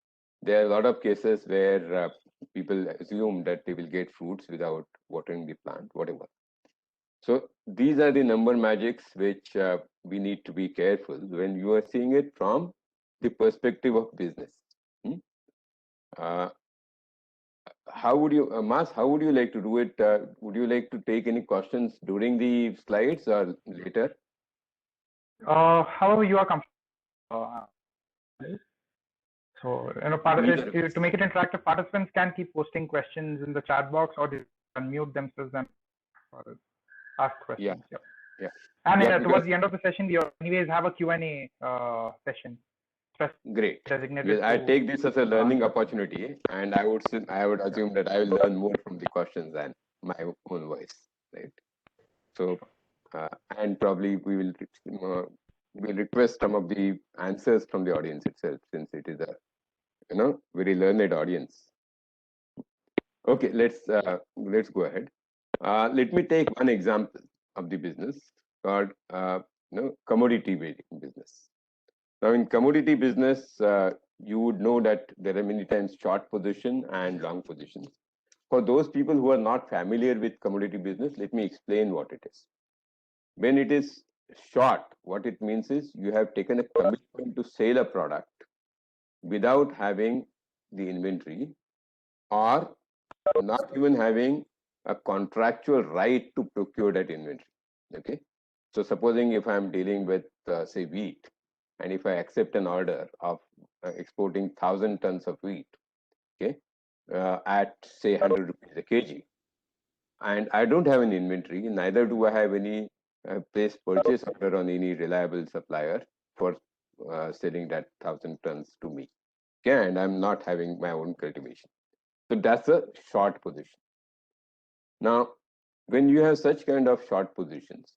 there are a lot of cases where people assume that they will get fruits without watering the plant, whatever. So these are the number magics which we need to be careful when you are seeing it from the perspective of business. How would you, Mas, how would you like to do it? Would you like to take any questions during the slides or later? However you are comfortable. So, to make it interactive, participants can keep posting questions in the chat box, or they unmute themselves and ask questions. Yeah. And towards the end of the session, we anyways have a Q&A session. Great. Yes, I take this as a learning opportunity, and I would assume that I will learn more from the questions than my own voice, right? So, and probably we will we'll request some of the answers from the audience itself, since it is a very learned audience. Okay, let's go ahead. Let me take one example of the business called commodity business. Now, in commodity business, you would know that there are many times short position and long positions. For those people who are not familiar with commodity business, let me explain what it is. When it is short, what it means is you have taken a commitment to sell a product without having the inventory, or not even having a contractual right to procure that inventory. Okay, so supposing if I'm dealing with say wheat, and if I accept an order of exporting 1,000 tons of wheat, okay, at say 100 rupees a kg, and I don't have an inventory, neither do I have any placed purchase order on any reliable supplier for selling that 1,000 tons to me. Okay, and I'm not having my own cultivation. So that's a short position. Now, when you have such kind of short positions,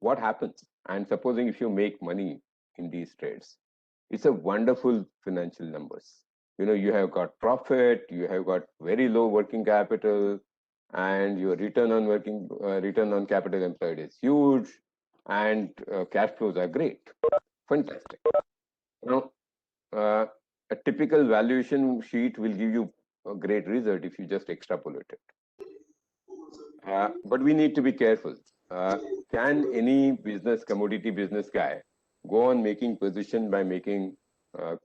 what happens? And supposing if you make money in these trades, it's a wonderful financial numbers. You have got profit, you have got very low working capital, and your return on capital employed is huge, and cash flows are great. Fantastic. Now, a typical valuation sheet will give you a great result if you just extrapolate it. But we need to be careful. Can any commodity business guy go on making position by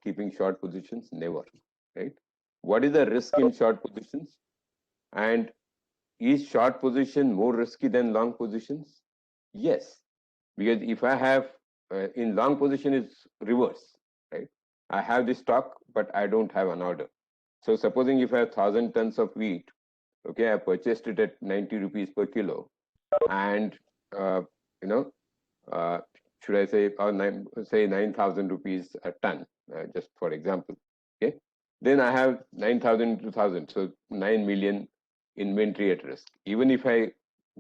keeping short positions? Never, right? What is the risk in short positions? And is short position more risky than long positions? Yes, because if I have in long position is reverse, right? I have the stock, but I don't have an order. So supposing if I have 1,000 tons of wheat, okay, I purchased it at 90 rupees per kilo, and should I say, say 9,000 rupees a ton, just for example. Okay, then I have 9,000 to 1,000, so 9 million inventory at risk. Even if I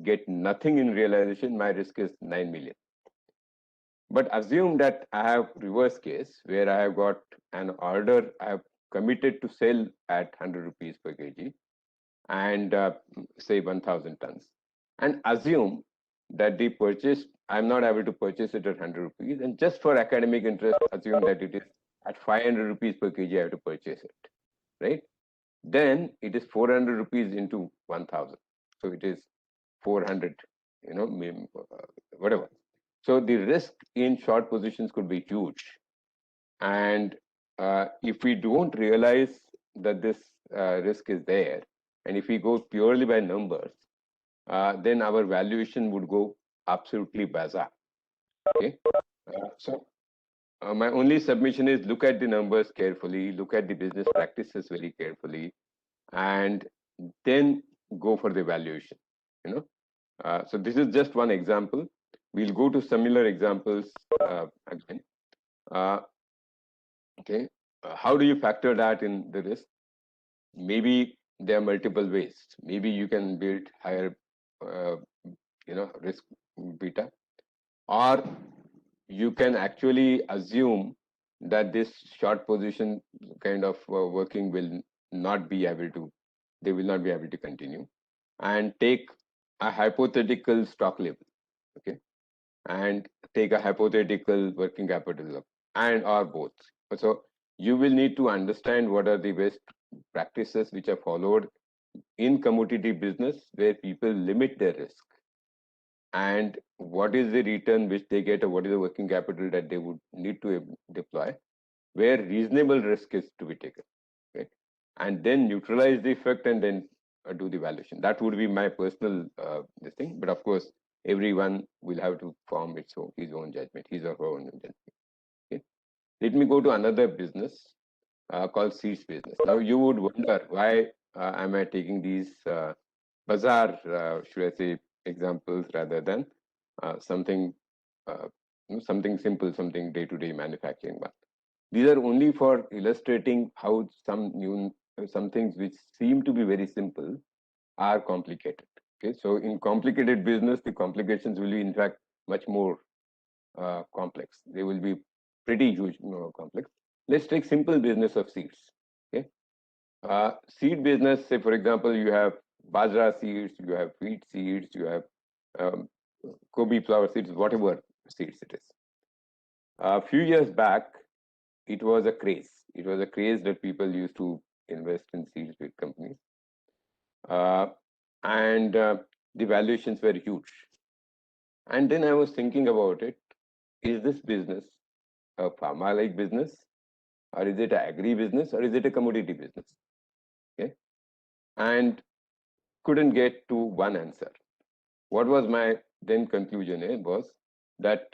get nothing in realization, my risk is 9 million. But assume that I have reverse case where I have got an order, I have committed to sell at 100 rupees per kg, and say 1,000 tons, and assume that the purchase, I'm not able to purchase it at 100 rupees, and just for academic interest, assume that it is at 500 rupees per kg, I have to purchase it, right? Then it is 400 rupees into 1,000. So it is 400, whatever. So the risk in short positions could be huge. And if we don't realize that this risk is there, and if we go purely by numbers, then our valuation would go absolutely bizarre. Okay. My only submission is look at the numbers carefully, look at the business practices very carefully, and then go for the valuation. So this is just one example. We'll go to similar examples again. Okay, how do you factor that in the risk? Maybe there are multiple ways. Maybe you can build higher, risk beta, or you can actually assume that this short position kind of working will not be able to, they will not be able to continue, and take a hypothetical stock level, okay, and take a hypothetical working capital and or both. So you will need to understand what are the best practices which are followed in commodity business where people limit their risk, and what is the return which they get, or what is the working capital that they would need to deploy where reasonable risk is to be taken, okay? And then neutralize the effect and then do the valuation. That would be my personal this thing, but of course everyone will have to form his own judgment, his or her own judgment. Okay? Let me go to another business called seeds business. Now you would wonder why am I taking these bizarre, should I say, examples rather than something simple, something day-to-day manufacturing one. These are only for illustrating how some things which seem to be very simple are complicated. Okay, so in complicated business, the complications will be in fact much more complex. They will be pretty huge, complex. Let's take simple business of seeds. Okay, seed business. Say for example, you have bajra seeds, you have wheat seeds, you have gobi flower seeds, whatever seeds it is. A few years back, it was a craze. It was a craze that people used to invest in seeds with companies. And the valuations were huge. And then I was thinking about it. Is this business a pharma-like business? Or is it an agri business? Or is it a commodity business? Okay. And couldn't get to one answer. What was my then conclusion was that,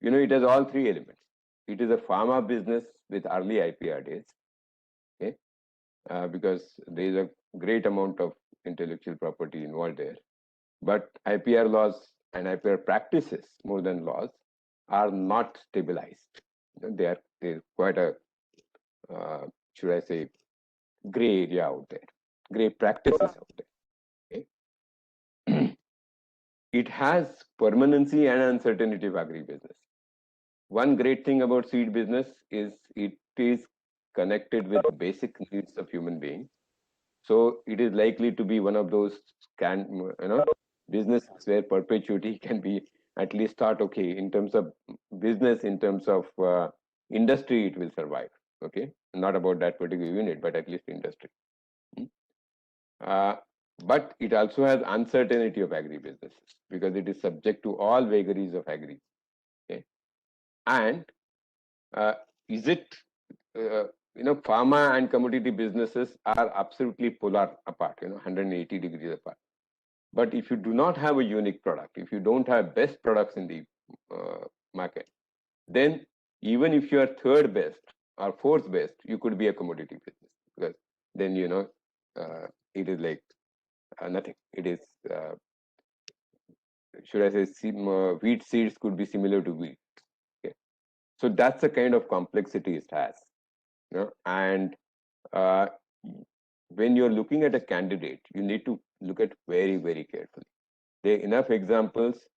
it has all three elements. It is a pharma business with early IPR days, okay, because there is a great amount of intellectual property involved there. But IPR laws and IPR practices, more than laws, are not stabilized. They're quite a, should I say, gray area out there, gray practices out there. Okay? It has permanency and uncertainty of agribusiness. One great thing about seed business is it is connected with the basic needs of human being. So it is likely to be one of those businesses where perpetuity can be at least start okay in terms of business, in terms of industry, it will survive. Okay, not about that particular unit, but at least industry. But it also has uncertainty of agribusiness because it is subject to all vagaries of agri. Okay, and is it pharma and commodity businesses are absolutely polar apart, 180 degrees apart. But if you do not have a unique product, if you don't have best products in the market, then even if you are third best or fourth best, you could be a commodity business because then it is like nothing. It is should I say wheat seeds could be similar to wheat. Okay, so that's the kind of complexity it has. And when you're looking at a candidate, you need to look at very, very carefully. There are enough examples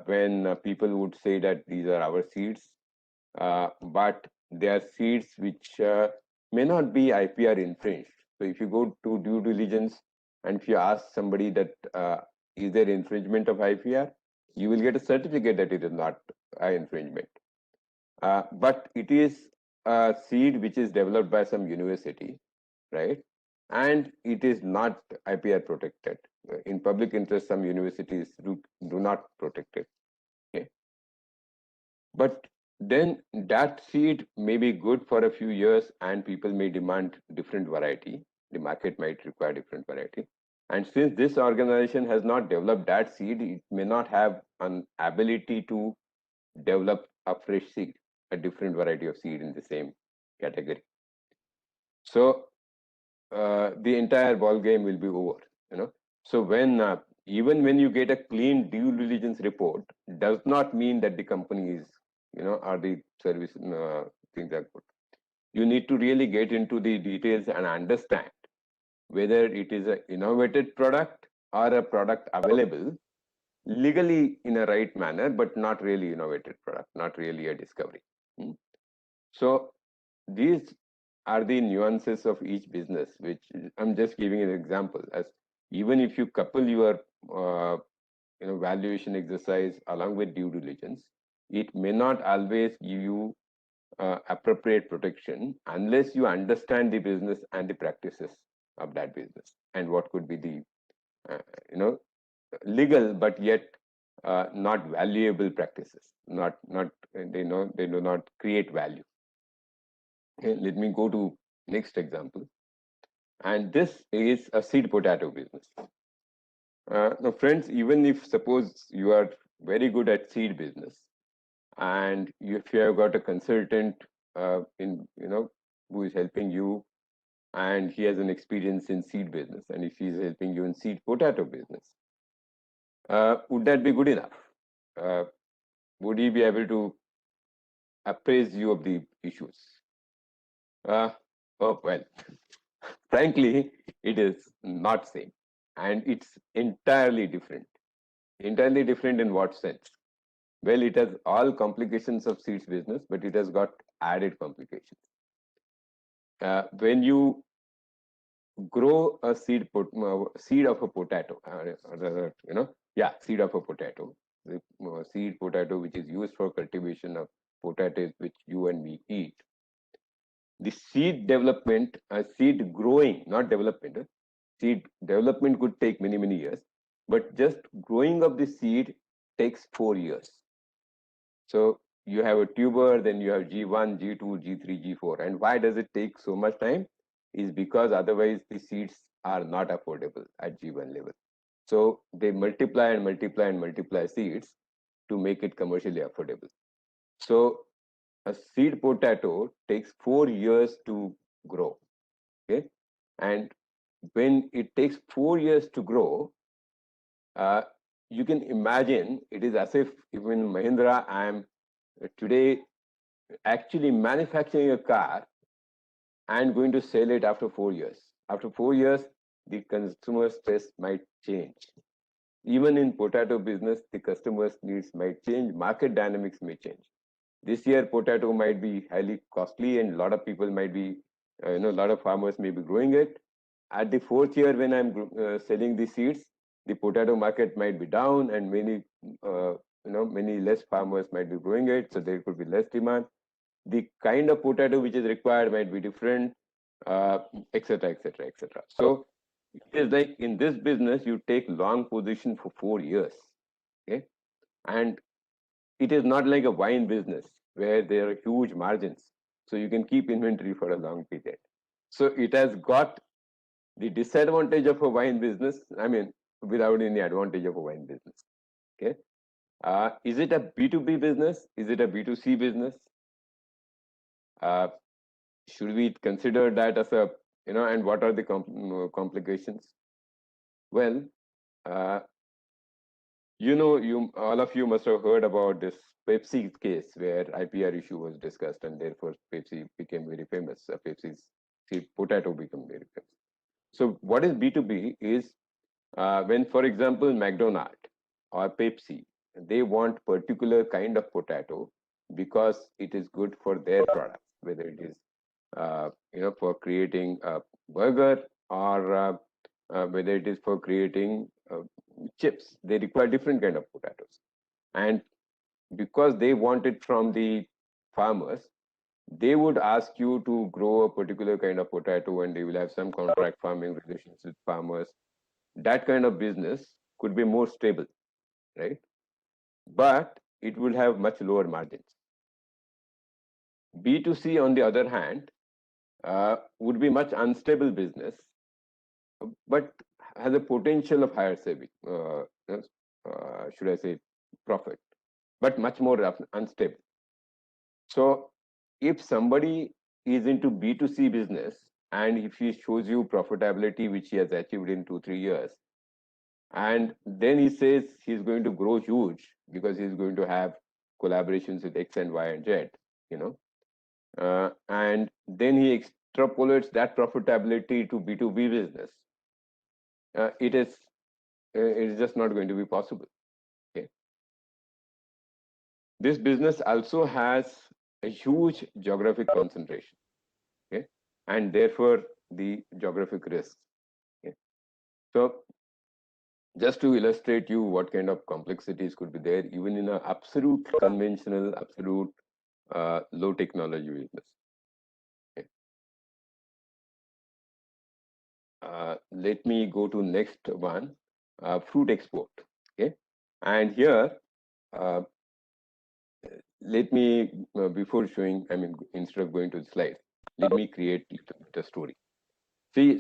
when people would say that these are our seeds, but they are seeds which may not be IPR infringed. So if you go to due diligence, And if you ask somebody that is there infringement of IPR, you will get a certificate that it is not infringement. But it is a seed which is developed by some university, right? And it is not IPR protected. In public interest, some universities do not protect it. Okay. But then that seed may be good for a few years and people may demand different variety. The market might require different variety. And since this organization has not developed that seed, it may not have an ability to develop a fresh seed, a different variety of seed in the same category. So the entire ball game will be over, you know. So when even when you get a clean due diligence report, does not mean that the company is, you know, or the service things are good. You need to really get into the details and understand whether it is an innovated product or a product available legally in a right manner, but not really innovated product, not really a discovery. So these are the nuances of each business, which I'm just giving an example. As even if you couple your valuation exercise along with due diligence, it may not always give you appropriate protection unless you understand the business and the practices of that business and what could be the legal but yet not valuable practices. They do not create value. Okay, let me go to next example. And this is a seed potato business. Now, friends, even if suppose you are very good at seed business, and if you have got a consultant who is helping you, and he has an experience in seed business, and if he is helping you in seed potato business, would that be good enough? Would he be able to appraise you of the issues? Oh well, frankly, it is not same, and it's entirely different. Entirely different in what sense? Well, it has all complications of seeds business, but it has got added complications. When you grow a seed of a potato, seed of a potato, the seed potato which is used for cultivation of potatoes which you and me eat. The seed development, seed growing, not development. Seed development could take many, many years, but just growing of the seed takes 4 years. So you have a tuber, then you have G1, G2, G3, G4. And why does it take so much time? Is because otherwise the seeds are not affordable at G1 level. So they multiply and multiply and multiply seeds to make it commercially affordable. So a seed potato takes 4 years to grow. Okay, and when it takes 4 years to grow, you can imagine it is as if even Mahindra, I am today actually manufacturing a car and going to sell it after 4 years. After 4 years, the consumer's taste might change. Even in potato business, the customer's needs might change, market dynamics may change. This year, potato might be highly costly and a lot of people might be, a lot of farmers may be growing it. At the 4th year, when I'm selling the seeds, the potato market might be down and many less farmers might be growing it, so there could be less demand. The kind of potato which is required might be different, etc., etc., etc. So it is like in this business, you take long position for 4 years, okay? And it is not like a wine business where there are huge margins, so you can keep inventory for a long period. So it has got the disadvantage of a wine business, I mean, without any advantage of a wine business. Okay, is it a B2B business? Is it a B2C business? Should we consider that as a, and what are the complications? Well, all of you must have heard about this Pepsi case where IPR issue was discussed, and therefore Pepsi became very famous. Pepsi's seed potato became very famous. So what is B2B is when, for example, McDonald's or Pepsi, they want particular kind of potato because it is good for their products, whether it is for creating a burger or whether it is for creating chips. They require different kind of potatoes. And because they want it from the farmers, they would ask you to grow a particular kind of potato, and they will have some contract farming relations with farmers. That kind of business could be more stable, right? But it will have much lower margins. B2C, on the other hand, would be much unstable business, but has a potential of higher saving, should I say, profit, but much more unstable. So if somebody is into B2C business, and if he shows you profitability which he has achieved in 2-3 years, and then he says he's going to grow huge because he's going to have collaborations with X and Y and Z, and then he extrapolates that profitability to B2B business, it is just not going to be possible. Okay. This business also has a huge geographic concentration, okay, and therefore the geographic risks. Okay. So just to illustrate you what kind of complexities could be there, even in an absolute conventional, absolute low technology business. Okay. Let me go to next one, fruit export. Okay, and here let me, before showing, instead of going to the slide, let me create a story. See,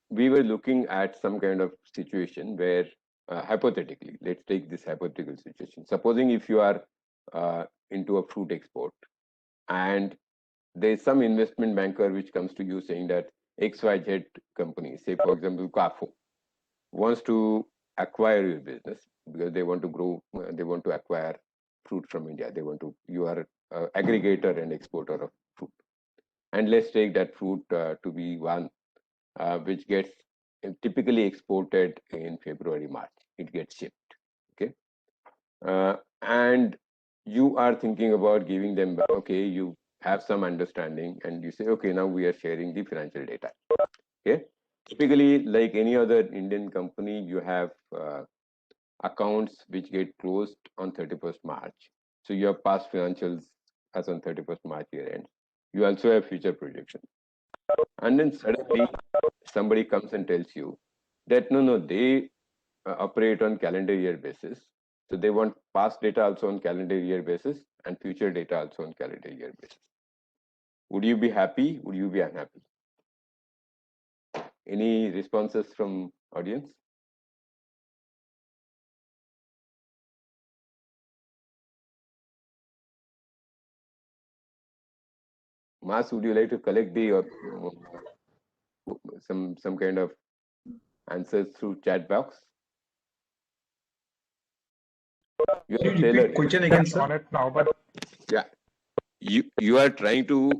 we were looking at some kind of situation where, hypothetically, let's take this hypothetical situation. Supposing if you are into a fruit export, and there's some investment banker which comes to you saying that XYZ company, say for example, CAFO, wants to acquire your business because they want to grow, they want to acquire fruit from India. You are an aggregator and exporter of fruit. And let's take that fruit to be one which gets typically exported in February, March. It gets shipped. Okay. And you are thinking about giving them, okay, you have some understanding, and you say, okay, now we are sharing the financial data. Okay. Typically, like any other Indian company, you have accounts which get closed on 31st March. So you have past financials as on 31st March year end. You also have future projections. And then suddenly somebody comes and tells you that no, they operate on calendar year basis. So they want past data also on calendar year basis and future data also on calendar year basis. Would you be happy? Would you be unhappy? Any responses from audience? Mas, would you like to collect the some kind of answers through chat box? You are a tailor. Question again, sir. On it now, but Yeah, you are trying to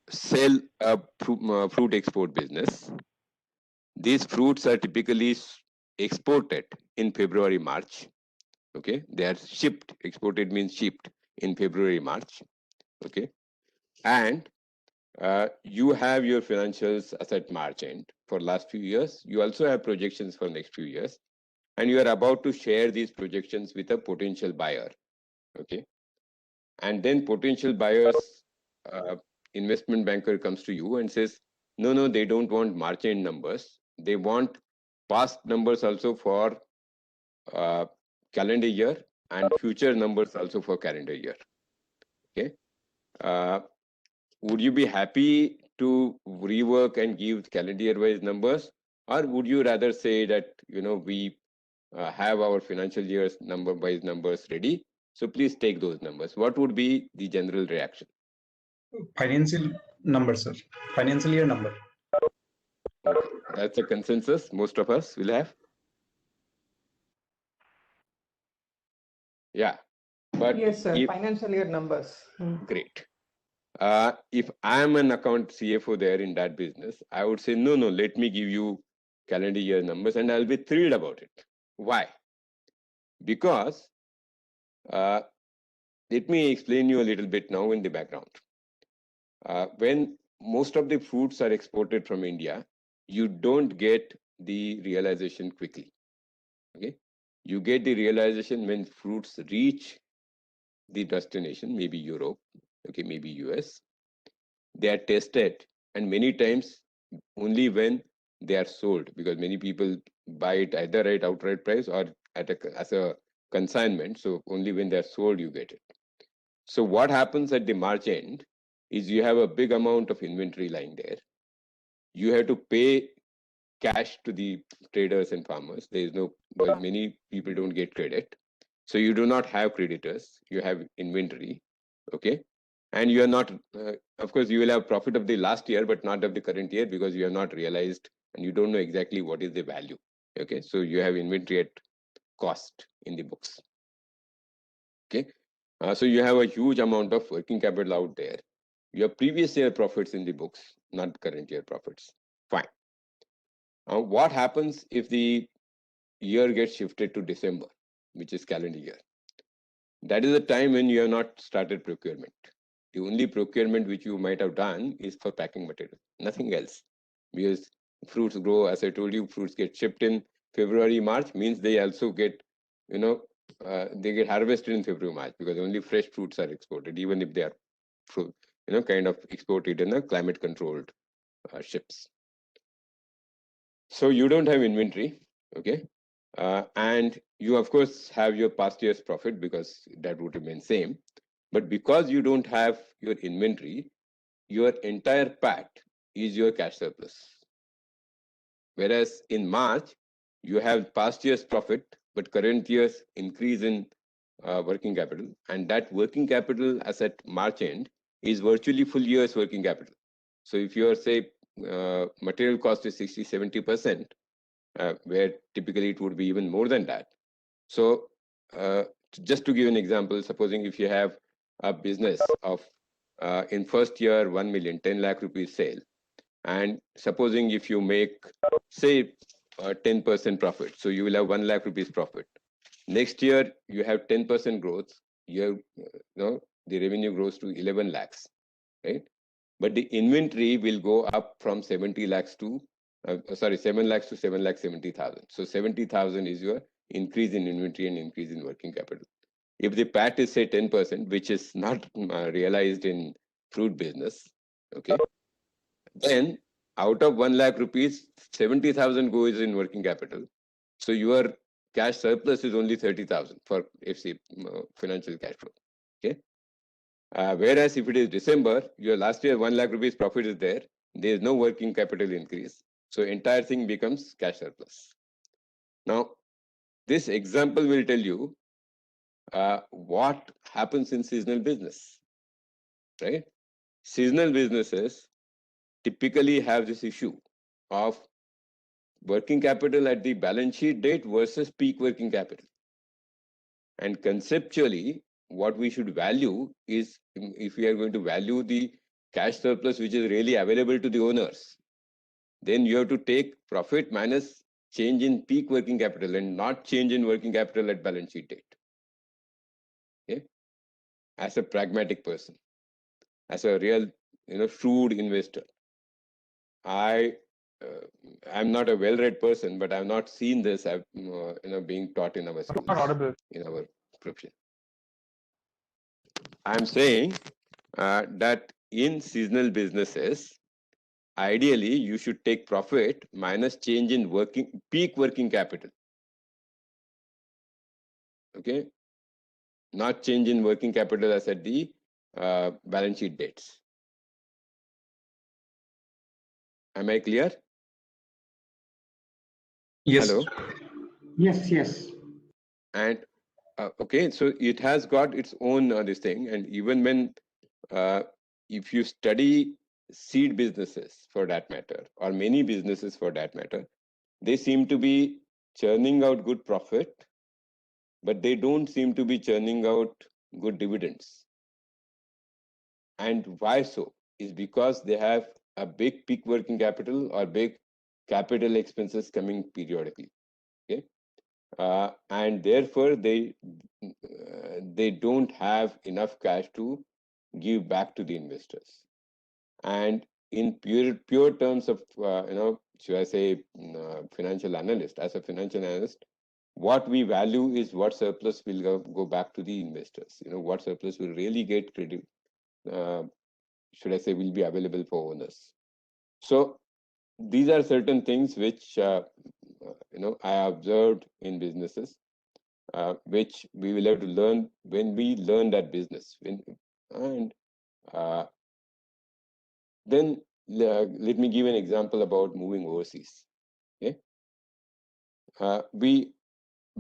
sell a fruit export business. These fruits are typically exported in February, March. Okay, they are shipped. Exported means shipped in February, March. Okay, and you have your financials as at March end for last few years. You also have projections for next few years, and you are about to share these projections with a potential buyer. Okay, and then potential buyers, investment banker comes to you and says, no, they don't want March end numbers. They want past numbers also for calendar year and future numbers also for calendar year. Okay. Would you be happy to rework and give calendar year wise numbers, or would you rather say that we have our financial years number wise numbers ready, so please take those numbers? What would be the general reaction? Financial number, sir. Financial year number. Okay. That's a consensus most of us will have. Yeah, but yes, sir. Financial year numbers. Great. If I am an account CFO there in that business, I would say, no, let me give you calendar year numbers, and I'll be thrilled about it. Why? Because, let me explain you a little bit now in the background. When most of the fruits are exported from India, you don't get the realization quickly. Okay, you get the realization when fruits reach the destination, maybe Europe, okay, maybe US. They are tested, and many times only when they are sold, because many people buy it either at outright price or as a consignment. So only when they are sold you get it. So what happens at the March end is you have a big amount of inventory lying there. You have to pay cash to the traders and farmers. There is no, many people don't get credit. So you do not have creditors, you have inventory, okay? And you are not, of course, you will have profit of the last year, but not of the current year, because you have not realized and you don't know exactly what is the value, okay? So you have inventory at cost in the books, okay? So you have a huge amount of working capital out there. Your previous year profits in the books, not current year profits. Fine. What happens if the year gets shifted to December, which is calendar year? That is the time when you have not started procurement. The only procurement which you might have done is for packing material, nothing else. Because fruits grow, as I told you, fruits get shipped in February, March, means they also get, they get harvested in February, March, because only fresh fruits are exported, even if they are, kind of exported in a climate controlled ships. So you don't have inventory, okay? And you, of course, have your past year's profit, because that would remain same. But because you don't have your inventory, your entire PAT is your cash surplus. Whereas in March, you have past year's profit, but current year's increase in working capital. And that working capital as at March end is virtually full year's working capital. So if your, say, material cost is 60-70%, where typically it would be even more than that. So just to give an example, supposing if you have a business of in first year 1 million, 10 lakh rupees sale, and supposing if you make, say, 10% profit, so you will have 1 lakh rupees profit. Next year you have 10% growth, you have, the revenue grows to 11 lakhs, right? But the inventory will go up from 70 lakhs to 7 lakhs to 7,70,000. So 70,000 is your increase in inventory and increase in working capital. If the PAT is, say, 10%, which is not realized in fruit business, okay, then out of 1 lakh rupees, 70,000 goes in working capital. So your cash surplus is only 30,000 for FC financial cash flow, okay? Whereas if it is December, your last year 1 lakh rupees profit is there, there is no working capital increase. So entire thing becomes cash surplus. Now, this example will tell you what happens in seasonal business, right? Seasonal businesses typically have this issue of working capital at the balance sheet date versus peak working capital. And conceptually, what we should value is, if we are going to value the cash surplus which is really available to the owners, then you have to take profit minus change in peak working capital and not change in working capital at balance sheet date. Okay? As a pragmatic person, as a real, shrewd investor, I'm not a well-read person, but I've not seen this, being taught in our schools, in our profession. I'm saying that in seasonal businesses, ideally you should take profit minus change in peak working capital. Okay, not change in working capital as at the balance sheet dates. Am I clear? Yes. Hello? Yes. And okay, so it has got its own this thing. And even when if you study seed businesses for that matter, or many businesses for that matter, they seem to be churning out good profit, but they don't seem to be churning out good dividends. And why so? Is because they have a big peak working capital or big capital expenses coming periodically. Okay, and therefore they don't have enough cash to give back to the investors. And in pure terms of should I say, financial analyst, as a financial analyst, what we value is what surplus will go back to the investors. What surplus will really get credit, should I say, will be available for owners. So these are certain things which I observed in businesses, which we will have to learn when we learn that business. Then let me give an example about moving overseas. Okay, we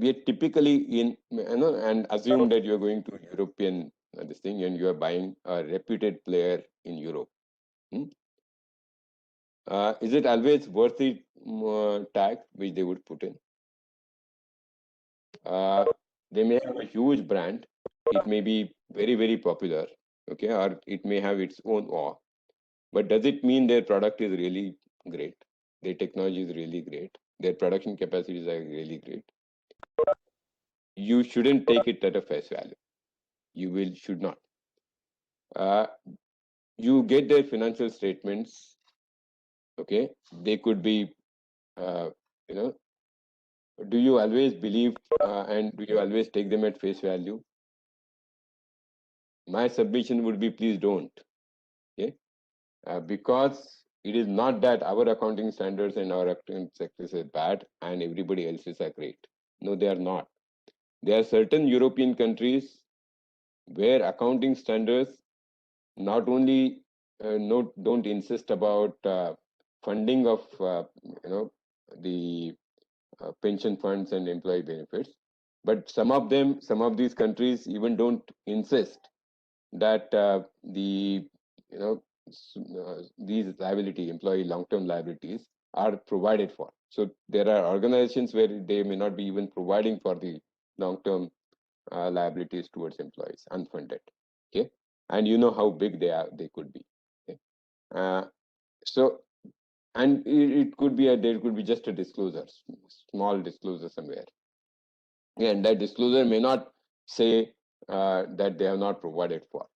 are typically in, and assume that you are going to European this thing, and you are buying a reputed player in Europe. Is it always worth the tag which they would put in? They may have a huge brand. It may be very, very popular, okay, or it may have its own awe. But does it mean their product is really great? Their technology is really great. Their production capacities are really great. You shouldn't take it at a face value. You should not. You get their financial statements. Okay, they could be, do you always believe and do you always take them at face value? My submission would be, please don't. Okay, because it is not that our accounting standards and our accounting sectors are bad and everybody else's are great. No, they are not. There are certain European countries where accounting standards not only don't insist about funding of the pension funds and employee benefits, but some of these countries even don't insist that these employee long-term liabilities are provided for. So there are organizations where they may not be even providing for the long-term liabilities towards employees, unfunded. Okay, and you know how big they could be. Okay? So, and it could be there could be just a disclosure, small disclosure somewhere. And that disclosure may not say that they have not provided for.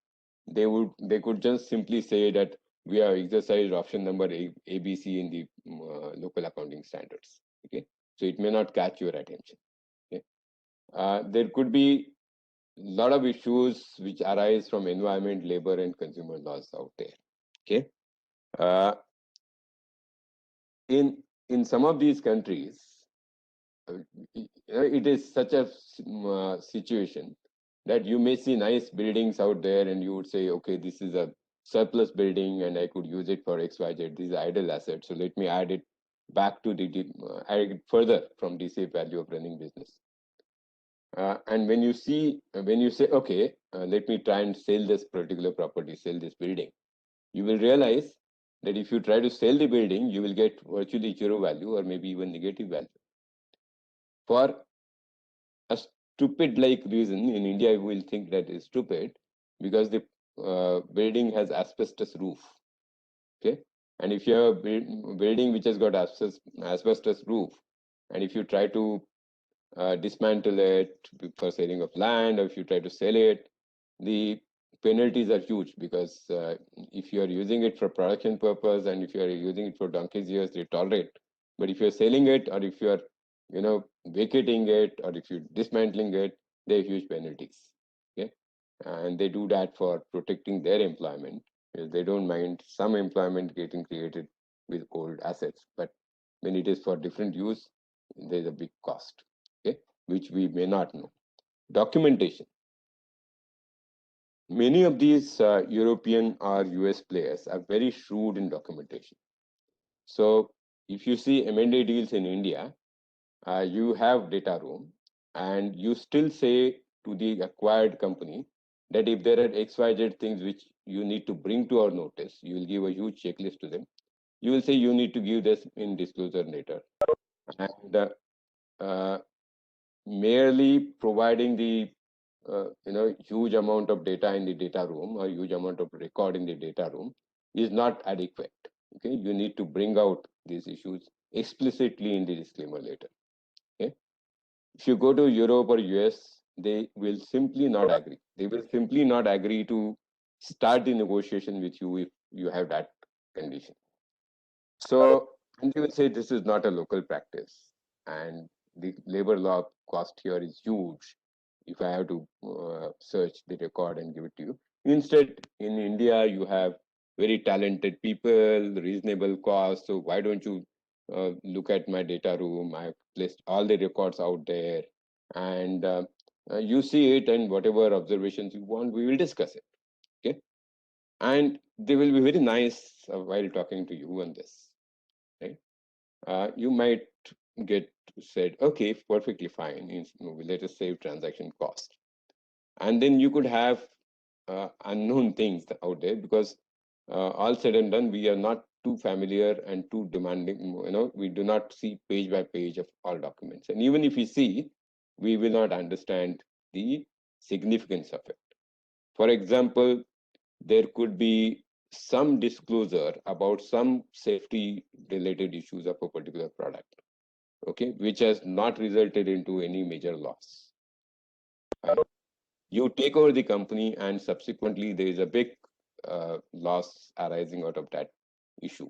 They could just simply say that we have exercised option number ABC in the local accounting standards. Okay, so it may not catch your attention. Okay, there could be a lot of issues which arise from environment, labor, and consumer laws out there. Okay, in some of these countries, it is such a situation that you may see nice buildings out there and you would say, okay, this is a surplus building and I could use it for XYZ. This is idle asset. So let me add it back to add it further from DCF value of running business. And when you say, okay, let me try and sell this particular property, sell this building, you will realize that if you try to sell the building, you will get virtually zero value or maybe even negative value. For a stupid reason, in India, we will think that is stupid because the building has asbestos roof. Okay, and if you have a building which has got asbestos roof, and if you try to dismantle it for selling of land, or if you try to sell it, the penalties are huge because if you are using it for production purpose and if you are using it for donkey's years, they tolerate. But if you are selling it, or if you are vacating it, or if you're dismantling it, there are huge penalties. Okay, and they do that for protecting their employment. They don't mind some employment getting created with old assets, but when it is for different use, there's a big cost. Okay, which we may not know. Documentation. Many of these European or US players are very shrewd in documentation. So if you see M&A deals in India, you have data room, and you still say to the acquired company that if there are XYZ things which you need to bring to our notice, you will give a huge checklist to them. You will say you need to give this in disclosure later. And merely providing the huge amount of data in the data room or huge amount of record in the data room is not adequate. Okay, you need to bring out these issues explicitly in the disclaimer later. Okay, if you go to Europe or US, they will simply not agree. They will simply not agree to start the negotiation with you if you have that condition. So And they will say this is not a local practice, and the labor law cost here is huge. If I have to search the record and give it to you, instead in India you have very talented people, reasonable cost. So why don't you look at my data room? I've placed all the records out there, and you see it, and whatever observations you want, we will discuss it. Okay, and they will be very nice while talking to you on this, right? You might get said, okay, perfectly fine. Let us save transaction cost. And then you could have unknown things out there, because all said and done, we are not too familiar and too demanding. We do not see page by page of all documents. And even if we see, we will not understand the significance of it. For example, there could be some disclosure about some safety related issues of a particular product, okay, which has not resulted into any major loss. You take over the company and subsequently there is a big loss arising out of that issue.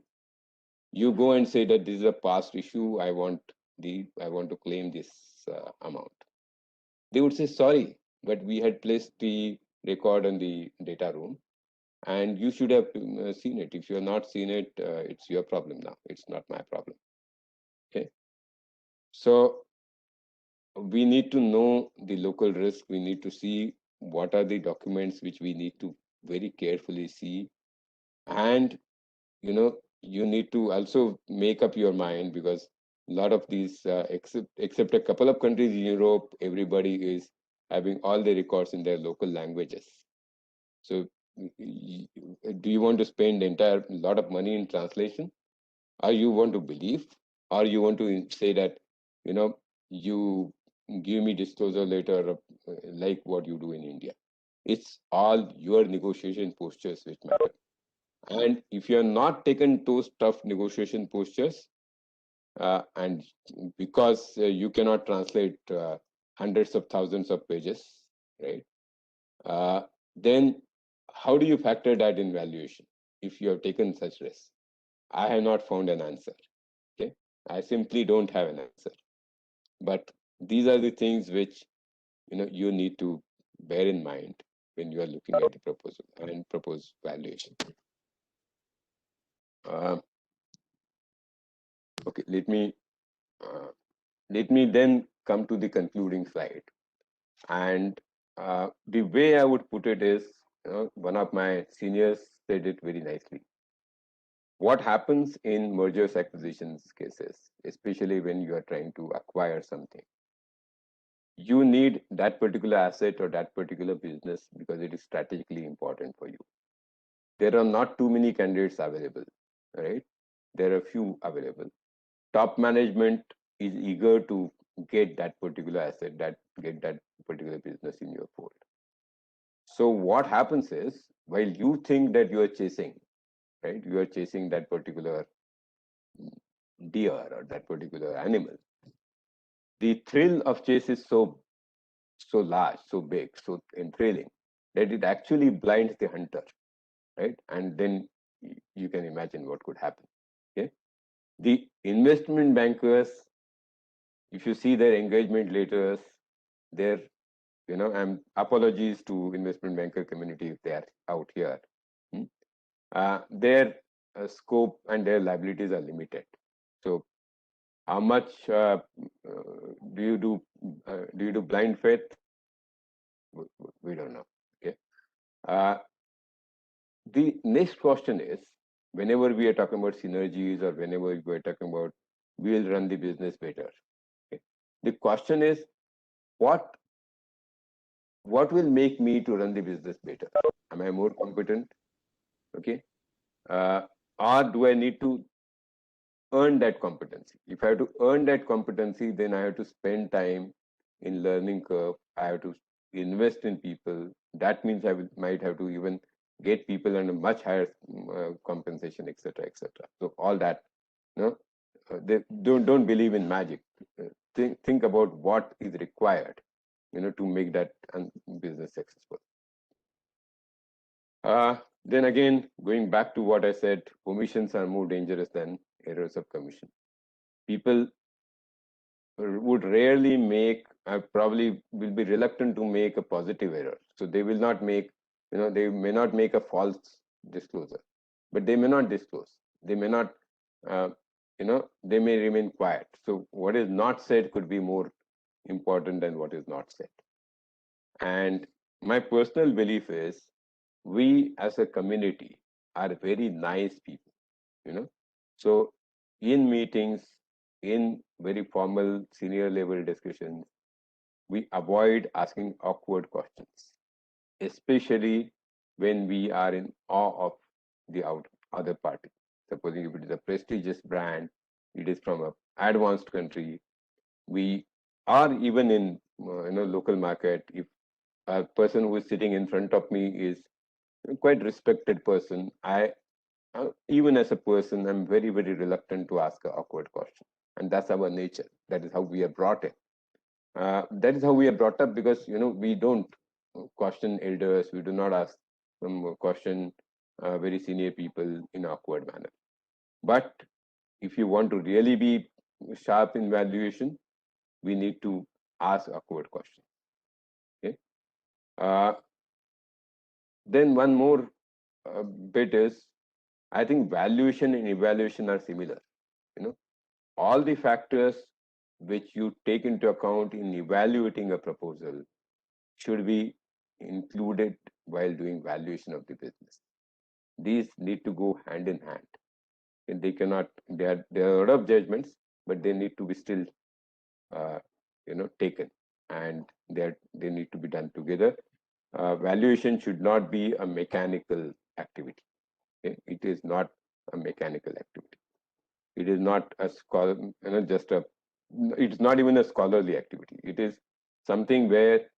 You go and say that this is a past issue, I want to claim this amount. They would say, sorry, but we had placed the record on the data room and you should have seen it. If you have not seen it, it's your problem now. It's not my problem. Okay. So we need to know the local risk. We need to see what are the documents which we need to very carefully see. And, you need to also make up your mind, because a lot of these, except a couple of countries in Europe, everybody is having all the records in their local languages. So do you want to spend entire lot of money in translation, or you want to believe, or you want to say that, you give me disclosure later like what you do in India? It's all your negotiation postures which matter. And if you are not taken those tough negotiation postures, and because you cannot translate hundreds of thousands of pages, right? Then how do you factor that in valuation if you have taken such risks? I have not found an answer. Okay, I simply don't have an answer. But these are the things which you need to bear in mind when you are looking at the proposal and proposed valuation. Okay, let me then come to the concluding slide. And the way I would put it is, one of my seniors said it very nicely. What happens in mergers acquisitions cases, especially when you are trying to acquire something, you need that particular asset or that particular business because it is strategically important for you. There are not too many candidates available, right? There are few available. Top management is eager to get that particular asset, get that particular business in your fold. So what happens is, while you think that you are chasing, right? You are chasing that particular deer or that particular animal. The thrill of chase is so large, so big, so enthralling that it actually blinds the hunter, right? And then you can imagine what could happen. Okay, the investment bankers, if you see their engagement letters, their, apologies to investment banker community if they are out here. Their scope and their liabilities are limited. So how much do you do blind faith? We don't know. Okay. The next question is, whenever we are talking about synergies or whenever we are talking about we will run the business better, okay, the question is, what will make me to run the business better? Am I more competent? Okay. Or do I need to earn that competency? If I have to earn that competency, then I have to spend time in learning curve. I have to invest in people. That means I might have to even get people on a much higher compensation, etc., etc. So all that, they don't believe in magic. Think about what is required, to make that business successful. Then again, going back to what I said, omissions are more dangerous than errors of commission. People would rarely make, probably will be reluctant to make a positive error. So they will not make, they may not make a false disclosure, but they may not disclose. They may not, they may remain quiet. So what is not said could be more important than what is not said. And my personal belief is we as a community are very nice people, So in meetings, in very formal senior level discussions, we avoid asking awkward questions, especially when we are in awe of the other party. Supposing if it is a prestigious brand, it is from an advanced country, we are even in local market. If a person who is sitting in front of me is quite respected person, even as a person, I'm very, very reluctant to ask an awkward question. And that's our nature. That is how we are brought in. That is how we are brought up because, we don't question elders. We do not ask them question very senior people in an awkward manner. But if you want to really be sharp in valuation, we need to ask awkward questions. Okay. Then one more bit is, I think valuation and evaluation are similar. All the factors which you take into account in evaluating a proposal should be included while doing valuation of the business. These need to go hand in hand. And they cannot, there are a lot of judgments, but they need to be still, taken, and they need to be done together. Valuation should not be a mechanical activity. Okay? It is not a mechanical activity. It is not a scholar, it's not even a scholarly activity. It is something where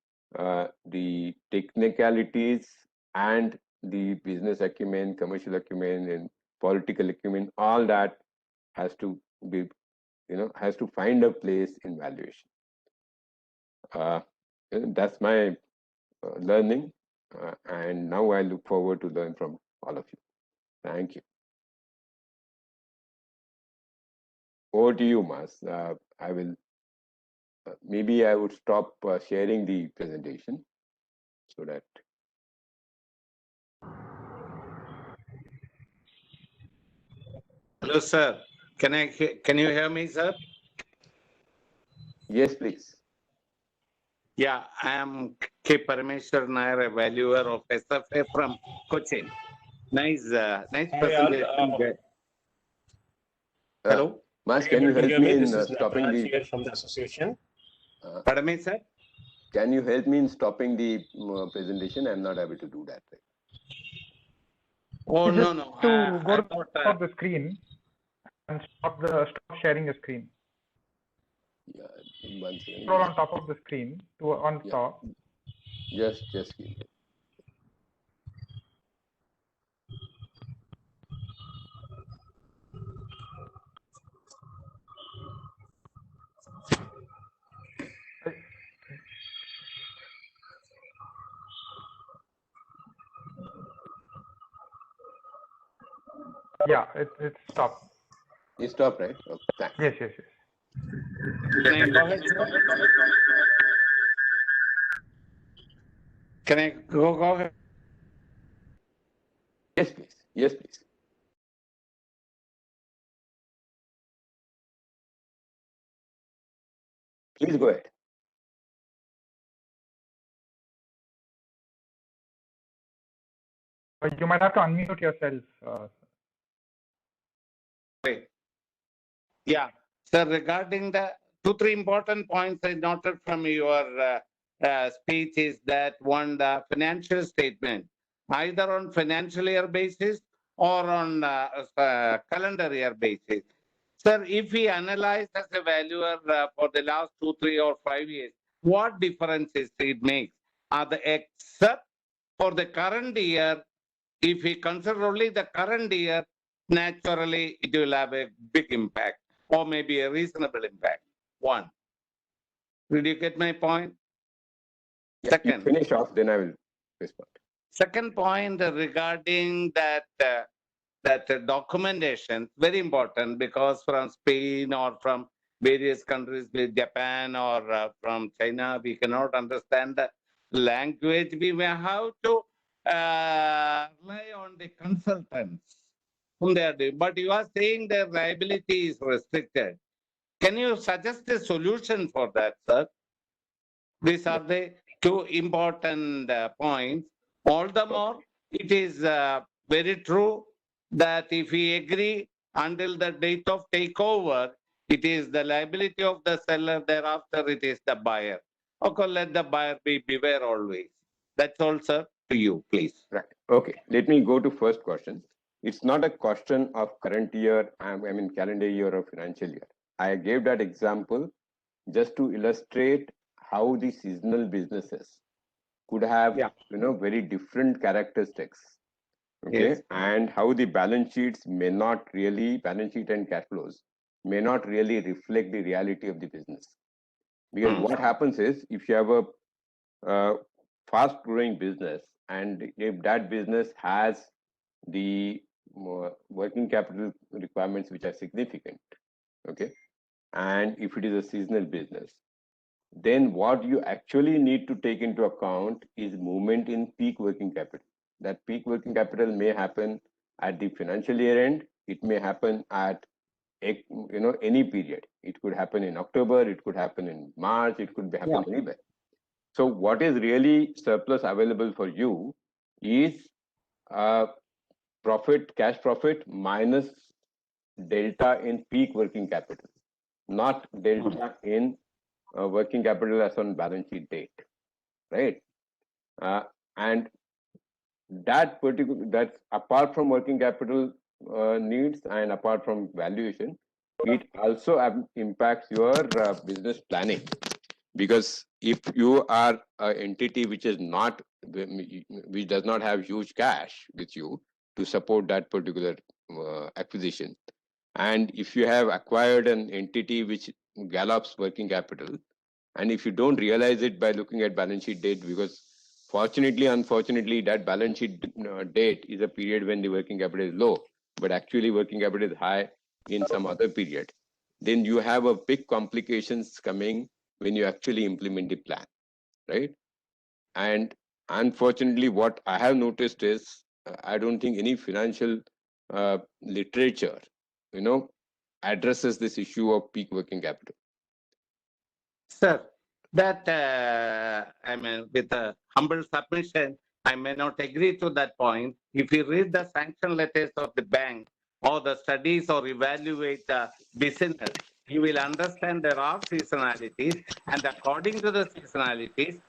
the technicalities and the business acumen, commercial acumen, and political acumen, all that has to be, has to find a place in valuation. That's my learning, and now I look forward to learn from all of you. Thank you. Over to you, Mas. I will. Maybe I would stop sharing the presentation so that. Hello, sir. Can you hear me, sir? Yes, please. Yeah, I am K. Parameshwar Nair, a valuer of SFA from Cochin. Nice presentation. Hello. Mas, can you help me in stopping the from the association? Pardon me, sir? Can you help me in stopping the presentation? I'm not able to do that. Right? Oh, no. To go I to thought, the top of the screen and stop sharing the screen. Yeah, one second. Scroll on top of the screen to on stop. Just give me. Yeah, it's stopped. It stopped, right? Okay, thanks. Yes. Can I go ahead, sir? Can I go ahead? Yes, please. Yes, please. Please go ahead. You might have to unmute yourself. Yeah, sir, regarding the 2-3 important points I noted from your speech is that one, the financial statement, either on financial year basis or on calendar year basis. Sir, if we analyze as a valuer for the last 2, 3 or 5 years, what differences it makes? Except for the current year, if we consider only the current year, naturally it will have a big impact or maybe a reasonable impact. One. Did you get my point? Yeah, Second. Finish off, then I will respond. Second point regarding that that documentation very important, because from Spain or from various countries with Japan or from China, we cannot understand the language. We may have to rely on the consultants whom they are doing. But you are saying their liability is restricted. Can you suggest a solution for that, sir? These are the two important points. All the more, it is very true that if we agree until the date of takeover, it is the liability of the seller. Thereafter, it is the buyer. Okay, let the buyer beware always. That's all, sir. To you, please. Right. Okay. Let me go to first question. It's not a question of current year, I mean calendar year or financial year. I gave that example just to illustrate how the seasonal businesses could have, very different characteristics. Okay. Yes. And how the balance sheets may not really, balance sheet and cash flows may not really reflect the reality of the business. Because what happens is, if you have a fast growing business, and if that business has the working capital requirements which are significant, okay, and if it is a seasonal business, then what you actually need to take into account is movement in peak working capital. That peak working capital may happen at the financial year end. It may happen at any period. It could happen in October. It could happen in March. It could happen anywhere. So what is really surplus available for you is cash profit minus delta in peak working capital, not delta in working capital as on balance sheet date, right? And that's apart from working capital needs and apart from valuation, it also impacts your business planning. Because if you are an entity which is not, which does not have huge cash with you to support that particular acquisition, and if you have acquired an entity which gallops working capital, and if you don't realize it by looking at balance sheet date, because fortunately, unfortunately, that balance sheet date is a period when the working capital is low, but actually working capital is high in some other period, then you have a big complications coming when you actually implement the plan, right? And unfortunately, what I have noticed is, I don't think any financial literature, addresses this issue of peak working capital. Sir, that I mean, with a humble submission, I may not agree to that point. If you read the sanction letters of the bank or the studies or evaluate the business, you will understand there are seasonalities, and according to the seasonalities,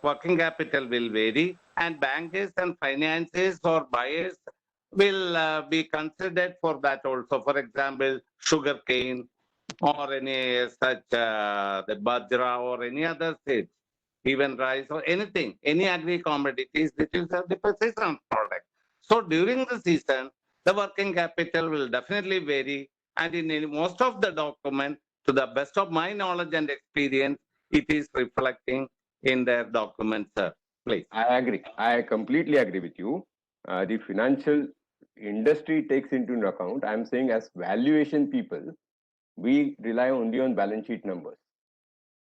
working capital will vary, and bankers and finances or buyers will be considered for that also. For example, sugarcane, or any such the bajra or any other seeds, even rice or anything, any agri commodities, which is a seasonal product. So during the season, the working capital will definitely vary, and in most of the document, to the best of my knowledge and experience, it is reflecting in their documents, sir. Please. I agree. I completely agree with you. The financial industry takes into account. I'm saying as valuation people, we rely only on balance sheet numbers.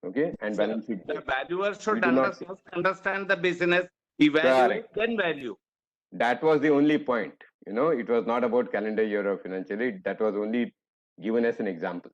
Okay, and Sir, balance sheet. the valuer should We do not first understand the business, evaluate, then value. That was the only point. It was not about calendar year or financial year. That was only given as an example.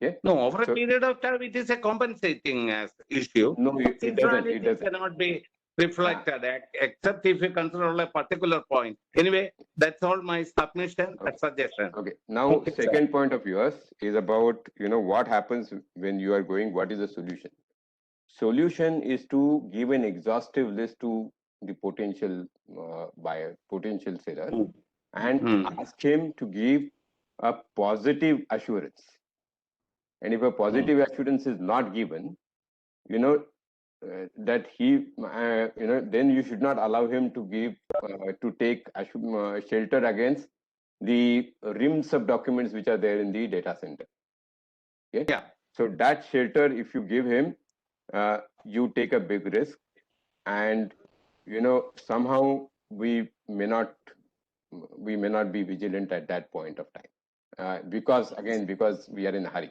Okay. No, over a period of time, it is a compensating issue. No, it doesn't. It doesn't. Cannot be reflected except if you consider only a particular point. Anyway, that's all my submission and suggestion. Okay. Now, second point of yours is about, what happens when you are going, what is the solution? Solution is to give an exhaustive list to the potential buyer, potential seller, and ask him to give a positive assurance. And if a positive assurance is not given, that he, then you should not allow him to give, to take shelter against the rims of documents which are there in the data center. Okay. Yeah. So that shelter, if you give him, you take a big risk, and somehow we may not we may not be vigilant at that point of time. Because we are in a hurry.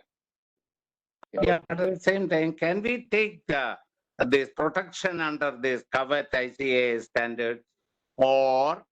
Yeah, at the same time, can we take this protection under this covered ICAI standards, or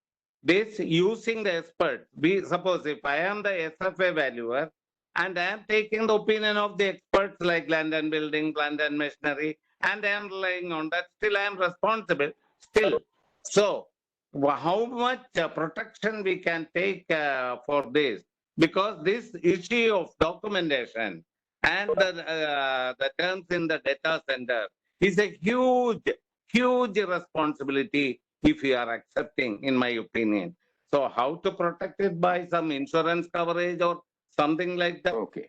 this using the expert? Suppose if I am the SFA valuer and I am taking the opinion of the experts like land and building, plant and machinery, and I am relying on that, still I am responsible. Still, so how much protection we can take for this? Because this issue of documentation and the terms in the data center is a huge responsibility if you are accepting, in my opinion. So how to protect it by some insurance coverage or something like that? Okay.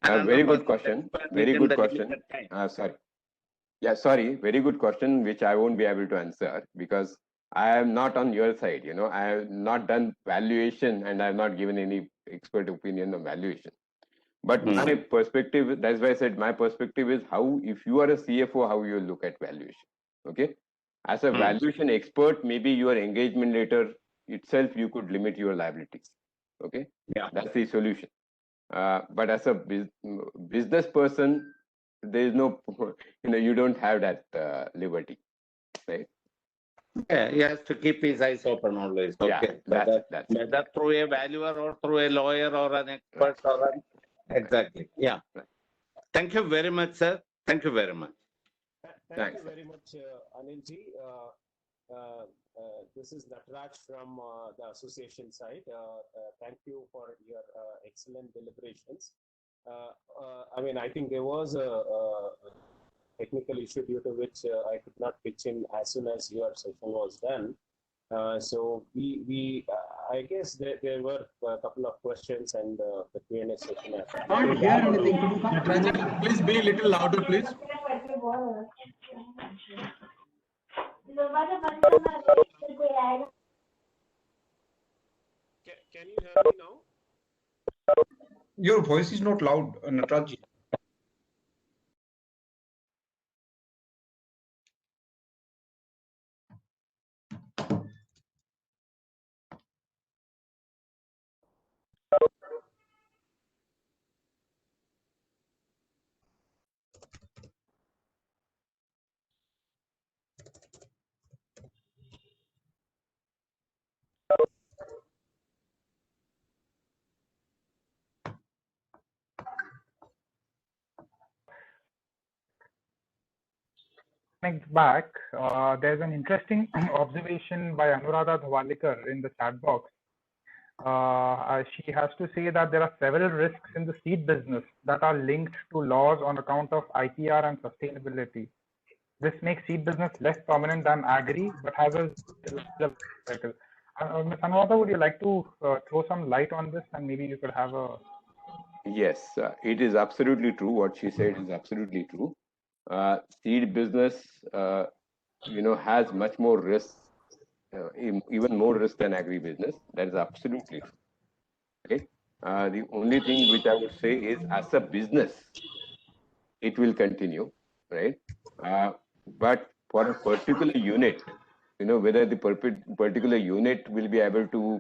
Very good question. Very good question. Sorry. Yeah, sorry. Very good question, which I won't be able to answer because I am not on your side. You know, I have not done valuation and I have not given any expert opinion on valuation. But my perspective, that's why I said my perspective is how, if you are a CFO, how you look at valuation. Okay. As a valuation expert, maybe your engagement letter itself, you could limit your liabilities. Okay. Yeah. That's the solution. But as a business person, there is no, you don't have that liberty, right? Yeah, he has to keep his eyes open always. Okay. Yeah, that's whether through a valuer or through a lawyer or an expert or an exactly. Yeah. Thank you very much, sir. Thank you very much. Thank you very much, Anilji. This is Nataraj from the association side. Thank you for your excellent deliberations. I mean, I think there was a technical issue due to which I could not pitch in as soon as your session was done. So I guess there were a couple of questions and the Q&A session. Can't hear anything. Nataraj, please be a little louder, please. Can you hear me now? Your voice is not loud, Nataraj. Back, there's an interesting observation by Anuradha Dhawalekar in the chat box. She has to say that there are several risks in the seed business that are linked to laws on account of IPR and sustainability. This makes seed business less prominent than agri, but has a cycle. Ms. Anuradha, would you like to throw some light on this, and maybe you could have a... Yes, it is absolutely true. What she said is absolutely true. Seed business, has much more risk, even more risk than agri business. That is absolutely true. Okay. The only thing which I would say is, as a business, it will continue, right? But for a particular unit, whether the particular unit will be able to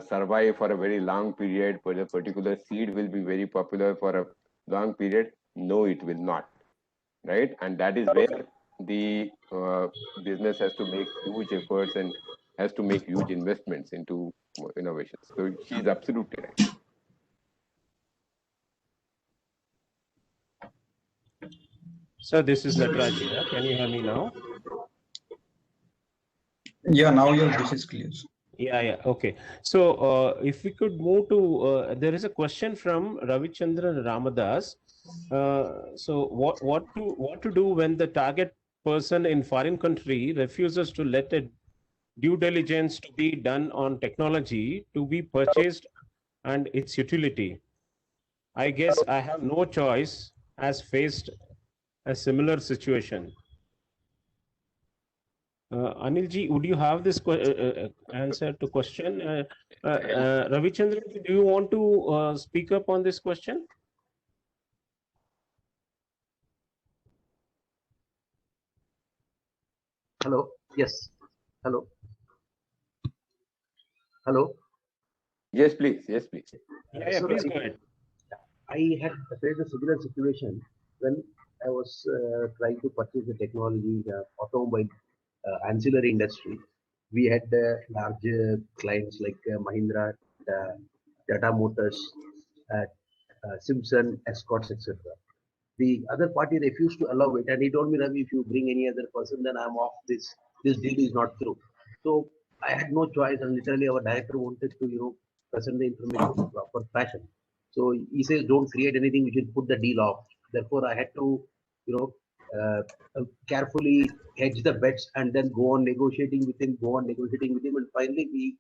survive for a very long period, whether a particular seed will be very popular for a long period, no, it will not. Right, and that is where the business has to make huge efforts and has to make huge investments into innovations. So she's absolutely right. So this is Nataraj here. Can you hear me now? Yeah, now your voice is clear. Yeah. Okay. So if we could move to, there is a question from Ravichandran Ramadas. So what to do when the target person in foreign country refuses to let a due diligence to be done on technology to be purchased and its utility? I guess I have no choice, as faced a similar situation. Anilji, would you have this answer to question? Ravichandran, do you want to speak up on this question? Hello. Yes. Hello. Hello. Yes, please. Yes, please. Yeah, So please go ahead. I had faced a similar situation when I was trying to purchase the technology, automobile ancillary industry. We had large clients like Mahindra, Tata Motors, Simpson, Escorts, etc. The other party refused to allow it, and he told me, Ravi, if you bring any other person, then I'm off this. This deal is not through. So I had no choice, and literally our director wanted to, present the information in proper fashion. So he says, don't create anything which will put the deal off. Therefore, I had to, you know, carefully hedge the bets and then go on negotiating with him, and finally we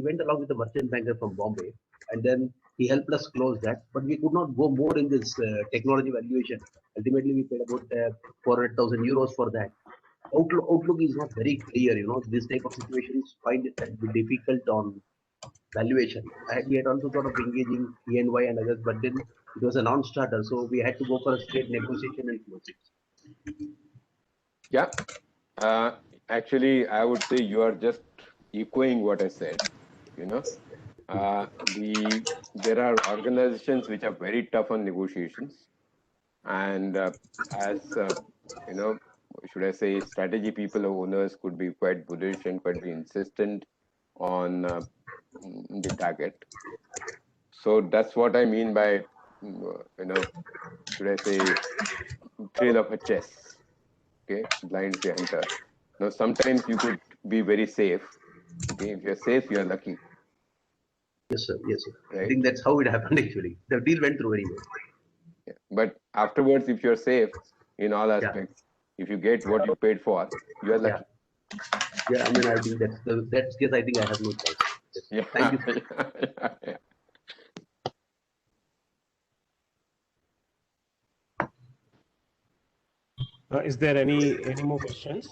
went along with the merchant banker from Bombay, and then he helped us close that. But we could not go more in this technology valuation. Ultimately, we paid about 400,000 euros for that. Outlook is not very clear. This type of situations find it a bit difficult on valuation. We had also thought of engaging ENY and others, but then it was a non-starter, so we had to go for a straight negotiation and close it. Yeah. Actually, I would say you are just echoing what I said. There are organizations which are very tough on negotiations, and should I say, strategy people or owners could be quite bullish and quite be insistent on the target. So that's what I mean by, should I say, thrill of a chess. Okay, blinds the hunter. Now, sometimes you could be very safe. Okay, if you're safe, you're lucky. Yes, sir. Yes, sir. Right? I think that's how it happened actually. The deal went through anyway. Yeah. But afterwards, if you're safe in all aspects, if you get what you paid for, you're lucky. Yeah, I mean, I think that's yes. I think I have no choice. Yes. Thank you. Yeah. Is there any more questions?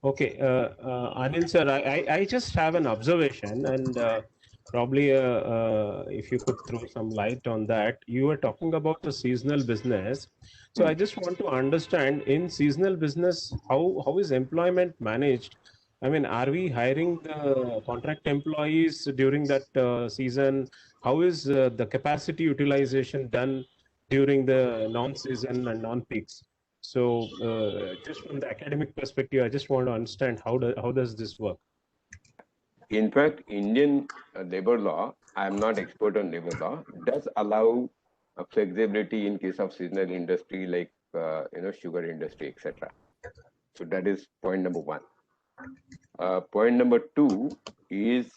Okay, Anil sir, I just have an observation, and probably if you could throw some light on that. You were talking about the seasonal business, so I just want to understand, in seasonal business, how is employment managed? I mean, are we hiring the contract employees during that season? How is the capacity utilization done during the non-season and non-peaks? So, just from the academic perspective, I just want to understand how does this work? In fact, Indian labor law, I'm not expert on labor law, does allow flexibility in case of seasonal industry like sugar industry, etc. So that is point number one. Point number two is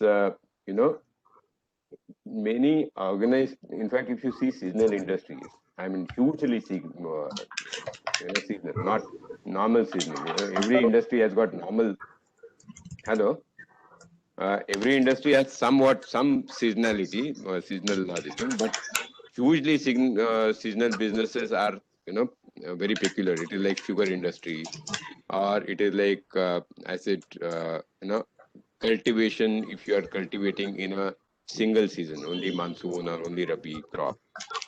many organized. In fact, if you see seasonal industries, I mean hugely seasonal, not normal seasonal. Every industry has got normal. Hello. Every industry has some seasonality, seasonal logistics, but hugely seasonal businesses are, very peculiar. It is like sugar industry, or it is like I said, cultivation. If you are cultivating in a single season, only monsoon or only rabi crop,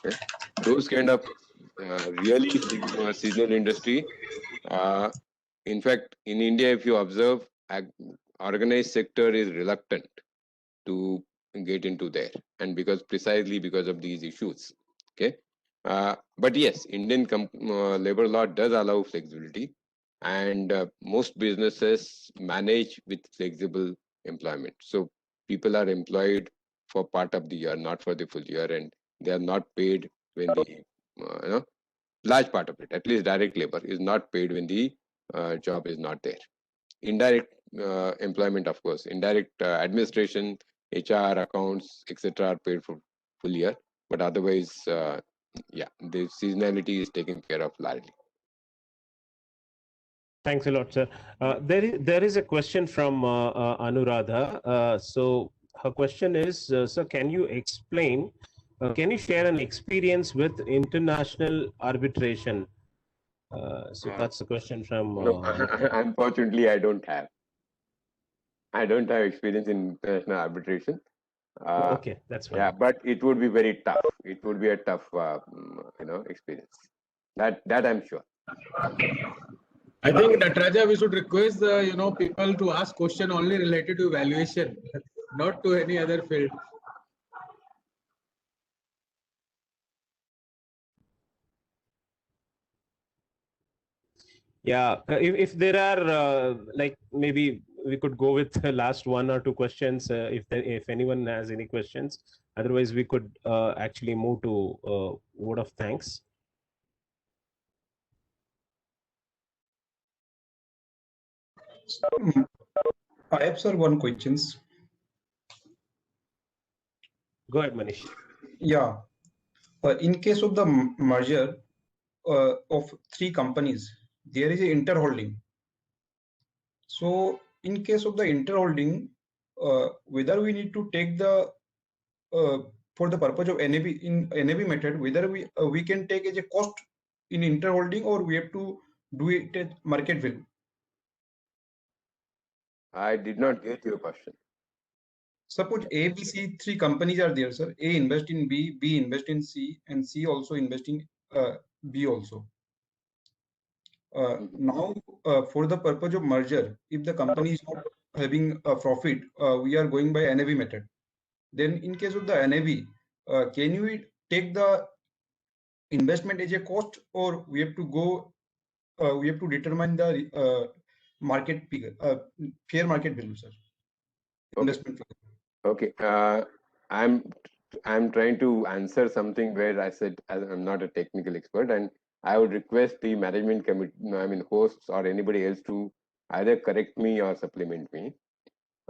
okay? Those kind of really seasonal industry. In fact, in India, if you observe, organized sector is reluctant to get into there, and precisely because of these issues. Okay, but yes, Indian labor law does allow flexibility, and most businesses manage with flexible employment. So people are employed for part of the year, not for the full year, and they are not paid when the large part of it, at least direct labor, is not paid when the job is not there. Indirect employment, of course, indirect administration, HR, accounts, etc., are paid for full year, but otherwise, the seasonality is taken care of largely. Thanks a lot, sir. There is a question from Anuradha. So her question is, sir, can you explain? Can you share an experience with international arbitration? So that's the question from. No, unfortunately, I don't have. I don't have experience in international arbitration. Okay, that's fine. Yeah, but it would be very tough. It would be a tough, experience. That I'm sure. I think Nataraja, we should request the people to ask question only related to valuation, not to any other field. Yeah, if there are like maybe we could go with the last 1 or 2 questions if anyone has any questions. Otherwise, we could actually move to word of thanks. I have, sir, one questions. Go ahead, Manish. Yeah. In case of the merger of 3 companies, there is a interholding. So in case of the interholding, whether we need to take the for the purpose of NAV in NAV method, whether we can take as a cost in interholding or we have to do it at market value. I did not get your question. Suppose A, B, C 3 companies are there, sir. A invest in B, B invest in C, and C also invest in B also. Now, for the purpose of merger, if the company is not having a profit, we are going by NAV method. Then, in case of the NAV, can we take the investment as a cost, or we have to go? We have to determine the market figure, fair market value, sir. Investment figure. Okay. I'm trying to answer something where I said I'm not a technical expert, and I would request the management committee, hosts or anybody else to either correct me or supplement me.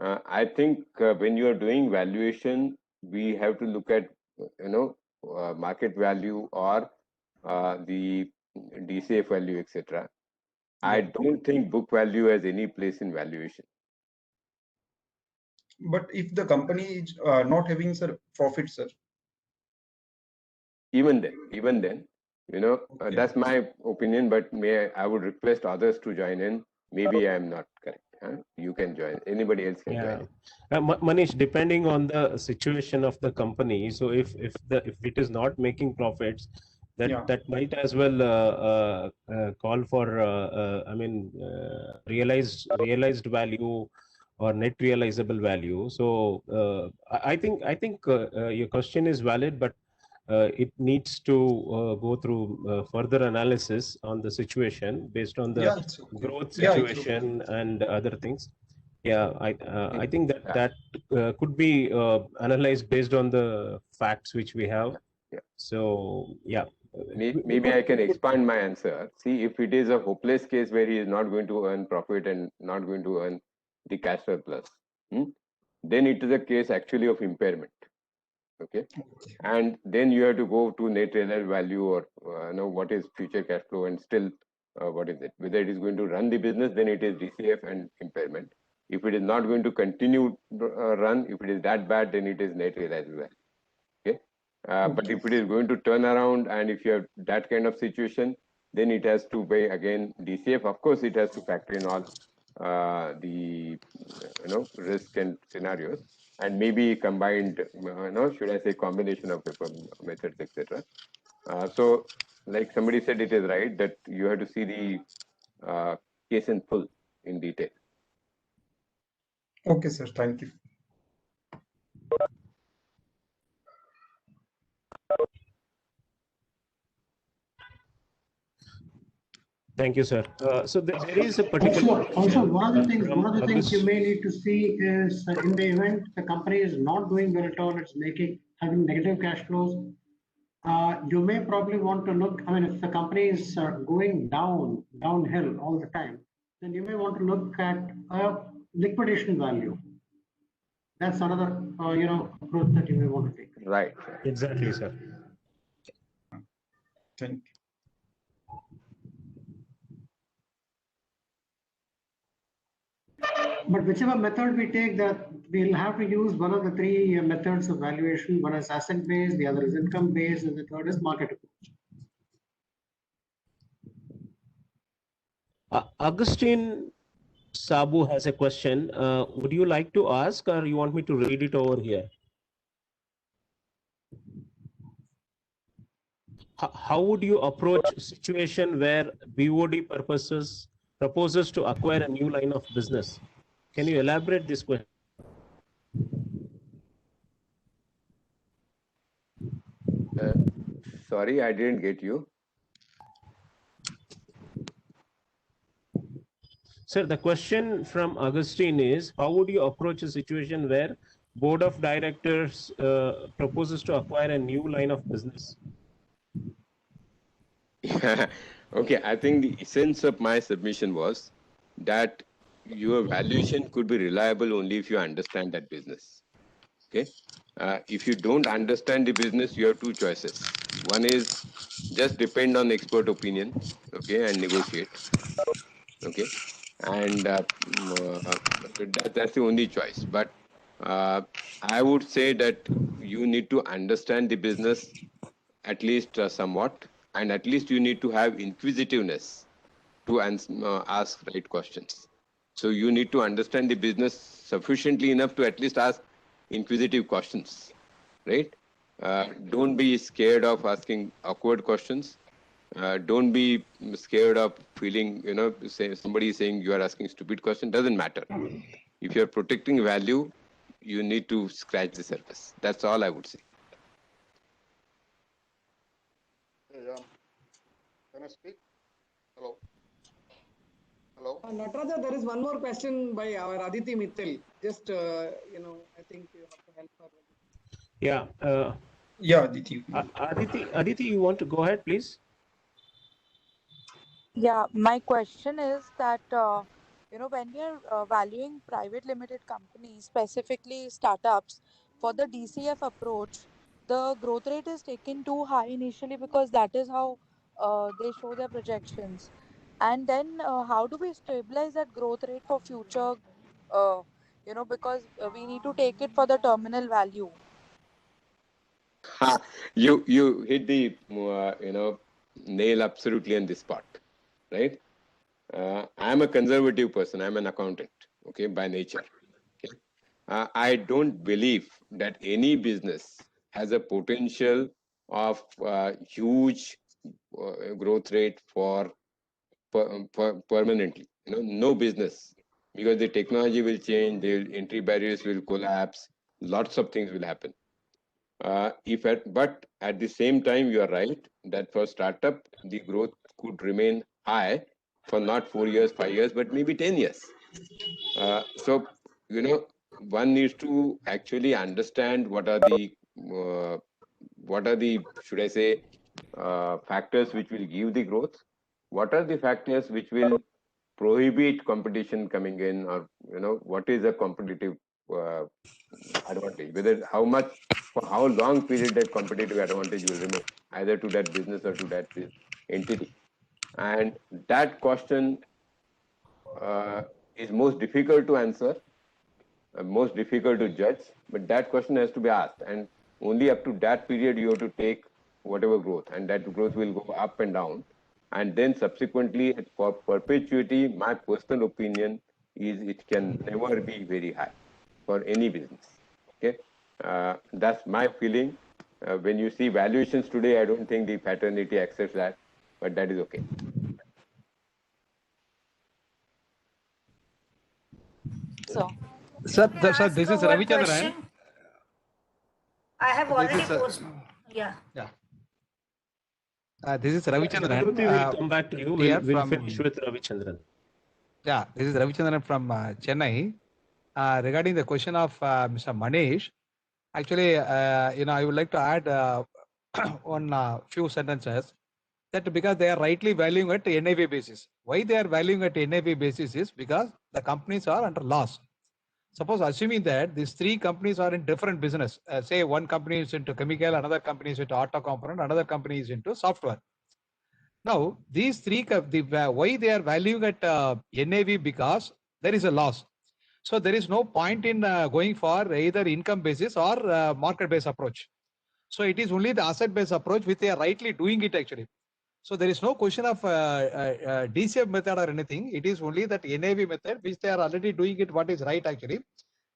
I think when you are doing valuation, we have to look at market value or the DCF value, etc. I don't think book value has any place in valuation. But if the company is not having, sir, profit, sir. Even then, that's my opinion. But I would request others to join in. Maybe I am not correct. You can join. Anybody else can join in. Manish, depending on the situation of the company, so if it is not making profits, that might as well call for realized value or net realizable value. So I think your question is valid, but it needs to go through further analysis on the situation based on the growth situation and other things. Yeah, I think that could be analyzed based on the facts which we have. So yeah. Maybe I can expand my answer. See, if it is a hopeless case where he is not going to earn profit and not going to earn the cash surplus, then it is a case actually of impairment. Okay, and then you have to go to net realizable value or what is future cash flow, and still what is it? Whether it is going to run the business, then it is DCF and impairment. If it is not going to continue run, if it is that bad, then it is net realizable value. Okay, but if it is going to turn around, and if you have that kind of situation, then it has to be again DCF. Of course, it has to factor in all the risk and scenarios, and maybe combined, should I say combination of methods, etc. So, like somebody said, it is right that you have to see the case in full in detail. Okay, sir. Thank you. Thank you, sir. So there is a particular. Also, one of the things you may need to see is in the event the company is not doing well at all, it's having negative cash flows. You may probably want to look. I mean, if the company is going downhill all the time, then you may want to look at a liquidation value. That's another approach that you may want to take. Right. Exactly, sir. Thank you. But whichever method we take, that we'll have to use one of the 3 methods of valuation. One is asset based, the other is income based, and the third is market approach. Augustine Sabu has a question. Would you like to ask, or you want me to read it over here? how would you approach a situation where BOD proposes to acquire a new line of business? Can you elaborate this question? Sorry, I didn't get you. Sir, the question from Augustine is, how would you approach a situation where board of directors proposes to acquire a new line of business? Okay, I think the essence of my submission was that your valuation could be reliable only if you understand that business. Okay, if you don't understand the business, you have two choices. One is just depend on expert opinion, okay, and negotiate. Okay, and that's the only choice. But I would say that you need to understand the business at least somewhat, and at least you need to have inquisitiveness to ask right questions. So you need to understand the business sufficiently enough to at least ask inquisitive questions, right? Don't be scared of asking awkward questions. Don't be scared of feeling, say somebody is saying you are asking stupid question. Doesn't matter. If you're protecting value, you need to scratch the surface. That's all I would say. Can I speak? Hello. Hello. Nataraja, there is one more question by our Aditi Mittal. Just, I think you have to help her. Yeah. Yeah, Aditi. Aditi, you want to go ahead, please? Yeah, my question is that, when we are valuing private limited companies, specifically startups, for the DCF approach, the growth rate is taken too high initially because that is how they show their projections. And then how do we stabilize that growth rate for future, because we need to take it for the terminal value. You hit the nail absolutely on the spot, right? I'm a conservative person. I'm an accountant, okay, by nature. Okay? I don't believe that any business has a potential of huge growth rate for permanently. No business, because the technology will change, the entry barriers will collapse, lots of things will happen. But at the same time, you are right that for startup, the growth could remain high for not 4 years, 5 years, but maybe 10 years. So, one needs to actually understand what are the should I say, factors which will give the growth. What are the factors which will prohibit competition coming in, or what is a competitive advantage? Whether for how long period that competitive advantage will remain, either to that business or to that entity. And that question is most difficult to answer, most difficult to judge, but that question has to be asked, and only up to that period you have to take whatever growth, and that growth will go up and down. And then subsequently, for perpetuity, my personal opinion is it can never be very high for any business. Okay, that's my feeling. When you see valuations today, I don't think the fraternity accepts that, but that is okay. Sir, this is Ravichandran. I have already posted. Yeah. This is Ravichandran. We will come back to you. We'll finish with Ravichandran. Yeah, this is Ravichandran from Chennai. Regarding the question of Mr. Manish, actually, I would like to add one few sentences. That because they are rightly valuing at NAV basis. Why they are valuing at NAV basis is because the companies are under loss. Suppose assuming that these three companies are in different business, say one company is into chemical, another company is into auto component, another company is into software. Now, these three, why they are valuing at NAV? Because there is a loss. So there is no point in going for either income basis or market based approach. So it is only the asset based approach which they are rightly doing it actually. So there is no question of DCF method or anything. It is only that NAV method which they are already doing it what is right actually.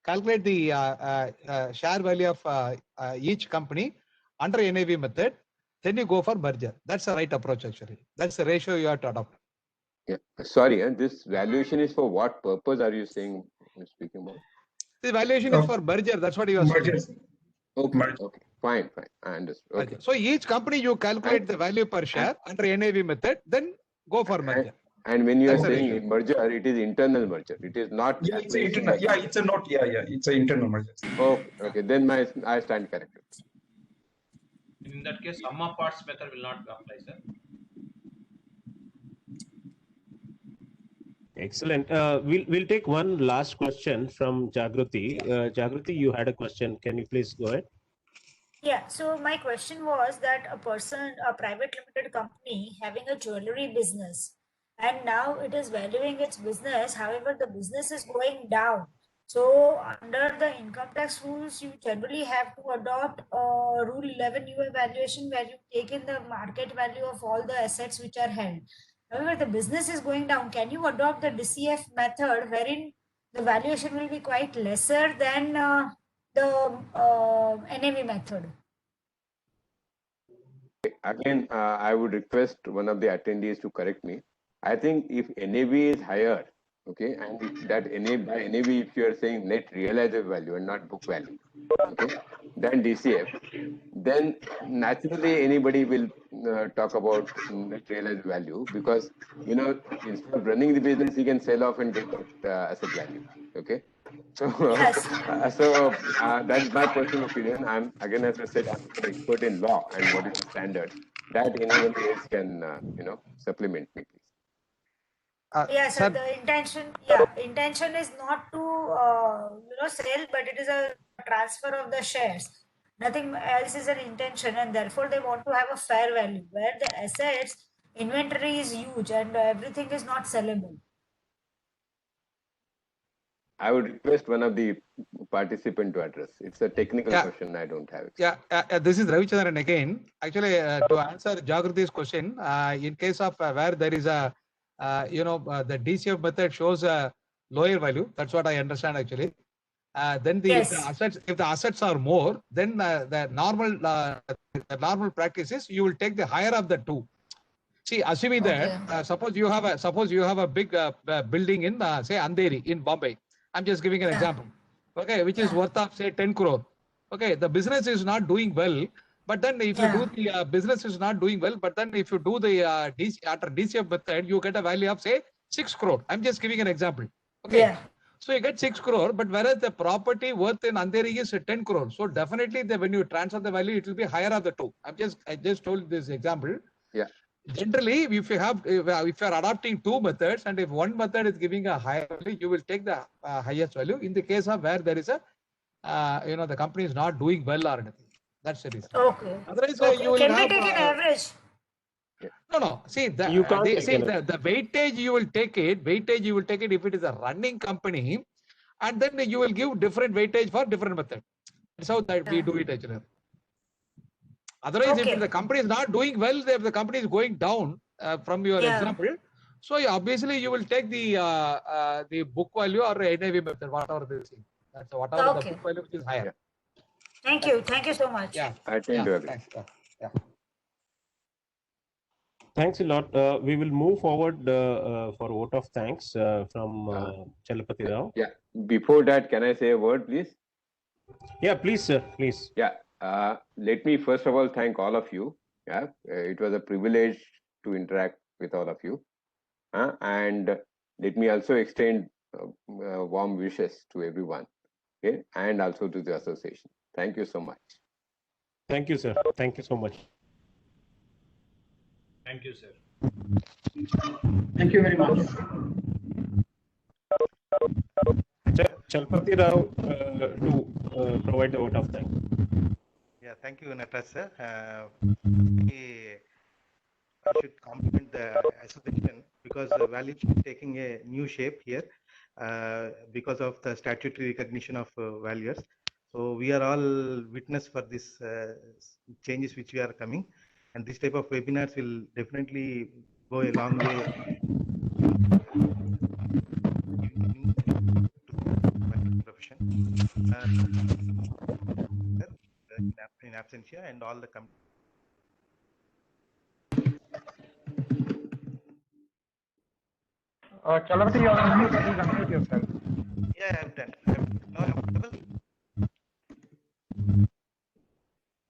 Calculate the share value of each company under NAV method. then you go for merger. That's the right approach actually. That's the ratio you have to adopt. Yeah. Sorry, this valuation is for what purpose are you saying? Speaking about The valuation is for merger. That's what you are saying. Mergers. okay, okay, fine, I understood. Okay. So each company you calculate the value per share under NAV method, then go for merger. And when you are That's the saying ratio. merger, it is internal merger. It is not. Yeah, it's internal. Yeah, it's a not. Yeah, it's an internal merger. Okay, okay. Then I stand corrected. In that case, sum of parts method will not apply, sir. Excellent. We'll take one last question from Jagruti. Jagruti, you had a question. Can you please go ahead? Yeah, so my question was that a private limited company having a jewelry business, and now it is valuing its business, however, the business is going down. So under the income tax rules, you generally have to adopt Rule 11 UA valuation where you take in the market value of all the assets which are held. However, the business is going down. Can you adopt the DCF method wherein the valuation will be quite lesser than the NAV method? Again, I would request one of the attendees to correct me. I think if NAV is higher, okay, and if that NAV, by NAV, if you are saying net realizable value and not book value, okay, then DCF, then naturally anybody will talk about net realizable value because, you know, instead of running the business, he can sell off and get that asset value, okay. So, that's my personal opinion. I'm again, as I said, I'm not an expert in law and what is the standard. That anybody else can, supplement me, please. Yeah, so the intention is not to sell, but it is a transfer of the shares. Nothing else is an intention, and therefore they want to have a fair value where the assets inventory is huge and everything is not sellable. I would request one of the participants to address. It's a technical question. I don't have it. Yeah, this is Ravichandran again. Actually, to answer Jagruti's question, in case of where there is a, the DCF method shows a lower value. That's what I understand actually. Then if the assets are more, then the normal practice is you will take the higher of the two. See, assuming that suppose you have a big building in say Andheri in Bombay. I'm just giving an example, okay, which is worth of say 10 crore. Okay, the business is not doing well, but then if you do the business is not doing well, but then if you do the after DCF method, you get a value of say 6 crore. I'm just giving an example. Okay, so you get 6 crore, but whereas the property worth in Andheri is 10 crore. So definitely when you transfer the value, it will be higher of the two. I just told this example. Yeah. Generally, if you are adopting two methods and if one method is giving a higher value, you will take the highest value in the case of where there is a, the company is not doing well or anything. That's the reason. Okay. Otherwise, you will have, we take an average? No. See, the weightage you will take it. Weightage you will take it if it is a running company, and then you will give different weightage for different method. That's how we do it actually. Otherwise, if the company is not doing well, if the company is going down from your example, so obviously you will take the book value or NAV method, whatever they say. That's whatever the book value which is higher. Thank you so much. Thanks a lot. We will move forward for vote of thanks from Chalapati Rao. Yeah. Before that, can I say a word, please? Yeah, please, sir. Please. Yeah. Let me first of all thank all of you. Yeah, it was a privilege to interact with all of you. And let me also extend warm wishes to everyone, okay, and also to the association. Thank you so much. Thank you, sir. Thank you so much. Thank you, sir. Thank you very much. Chalapati Rao to provide the vote of thanks. Yeah, thank you, Natasha. We should compliment the association because the valuation is taking a new shape here because of the statutory recognition of valuers. So we are all witness for this changes which we are coming, and this type of webinars will definitely go a long way. Profession. In absentia and all the Chalavati, you are on mute. Please unmute yourself. Yeah, I've done. Now I'm audible.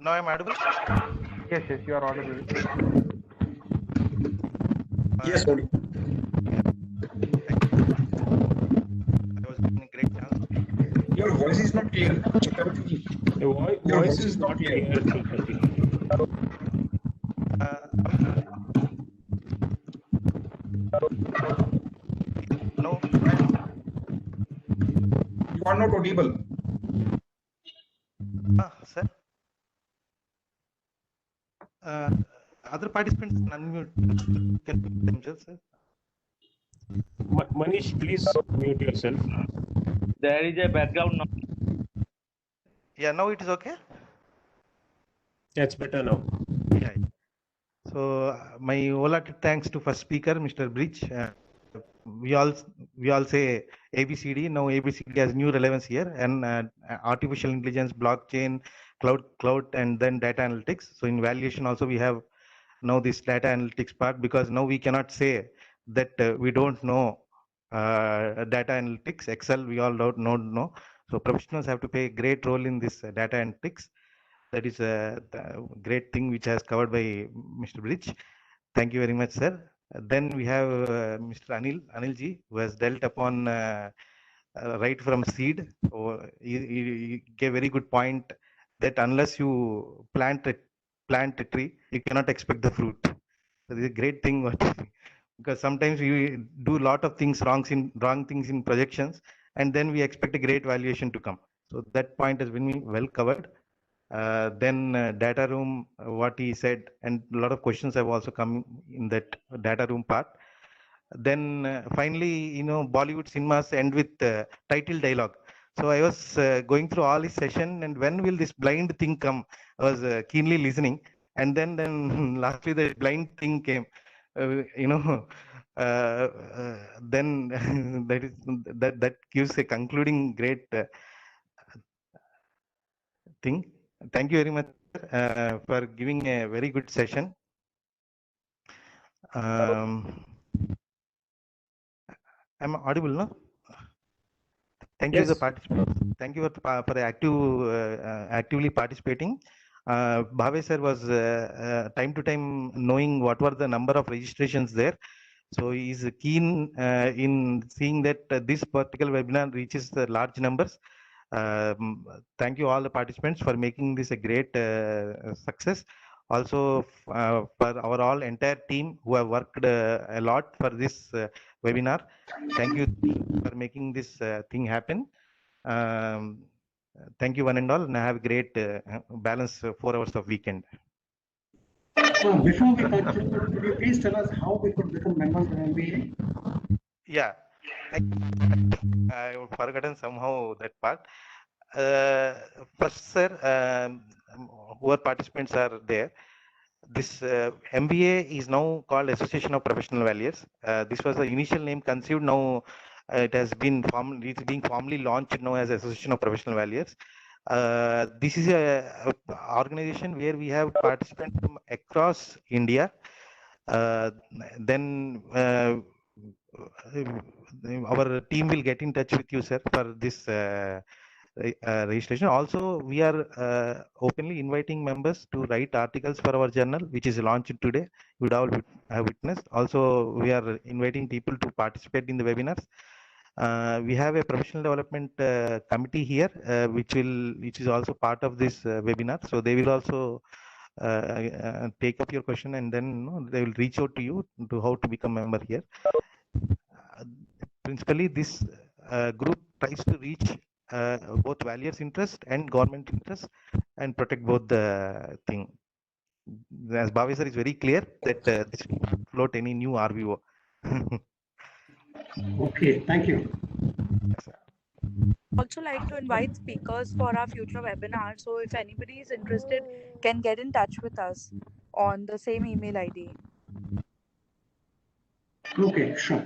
Now I'm audible. Yes, yes, you are audible. Yes, audible. I was given a great chance. Your voice is not clear, Chakravarti ji. Your Your voice is not clear, Chakravarti. No. You are not audible. Sir. Other participants can unmute themselves, sir. Manish, please mute yourself. There is a background noise. Yeah, now it is okay. That's better now. Yeah. So my wholehearted thanks to first speaker, Mr. Bridge. We all say ABCD. Now ABCD has new relevance here, and artificial intelligence, blockchain, cloud, and then data analytics. So in valuation also we have now this data analytics part, because now we cannot say that we don't know data analytics. Excel we all don't know. So professionals have to play a great role in this data analytics. That is a great thing which has covered by Mr. Bridge. Thank you very much, sir. Then we have Mr. Anil Ji, who has dealt upon right from seed. He gave very good point that unless you plant a tree, you cannot expect the fruit. So this is a great thing, because sometimes we do a lot of things wrong things in projections, and then we expect a great valuation to come. So that point has been well covered. Then data room, what he said, and a lot of questions have also come in that data room part. Then finally, Bollywood cinemas end with title dialogue. So I was going through all his session, and when will this blind thing come? I was keenly listening, and then lastly the blind thing came. Then that gives a concluding great thing. Thank you very much for giving a very good session. I'm audible, no? Thank you, the participants. Thank you for actively participating. Bhave sir was time to time knowing what were the number of registrations there. So he is keen in seeing that this particular webinar reaches the large numbers. Thank you all the participants for making this a great success. Also for our all entire team who have worked a lot for this webinar. Thank you for making this thing happen. Thank you one and all, and have a great balance 4 hours of weekend. Before we continue, could you please tell us how we could become members of MBA? Yeah, I have forgotten somehow that part. First, sir, who are participants are there. This MBA is now called Association of Professional Valuers. This was the initial name conceived. Now it has been it's being formally launched now as Association of Professional Valuers. This is a organization where we have participants from across India. Then our team will get in touch with you, sir, for this registration. Also, we are openly inviting members to write articles for our journal, which is launched today. You would all have witnessed. Also, we are inviting people to participate in the webinars. We have a professional development committee here, which is also part of this webinar. So they will also take up your question, and then they will reach out to you to how to become a member here. Principally, this group tries to reach both valuers' interest and government interest, and protect both the thing. As Bhavesh sir is very clear that this will not float any new RVO. Okay, thank you. Also like to invite speakers for our future webinar. So if anybody is interested, can get in touch with us on the same email ID. Okay, sure.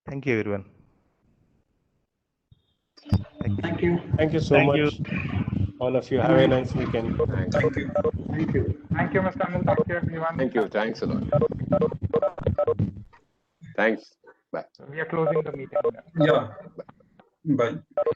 Thank you, everyone. Thank you. Thank you so much. All of you have a nice weekend. Thank you. Thank you. Thank you, Mr. Anil. Thank you, everyone. Thank you. Thanks a lot. Thanks. Bye. We are closing the meeting. Yeah. Bye.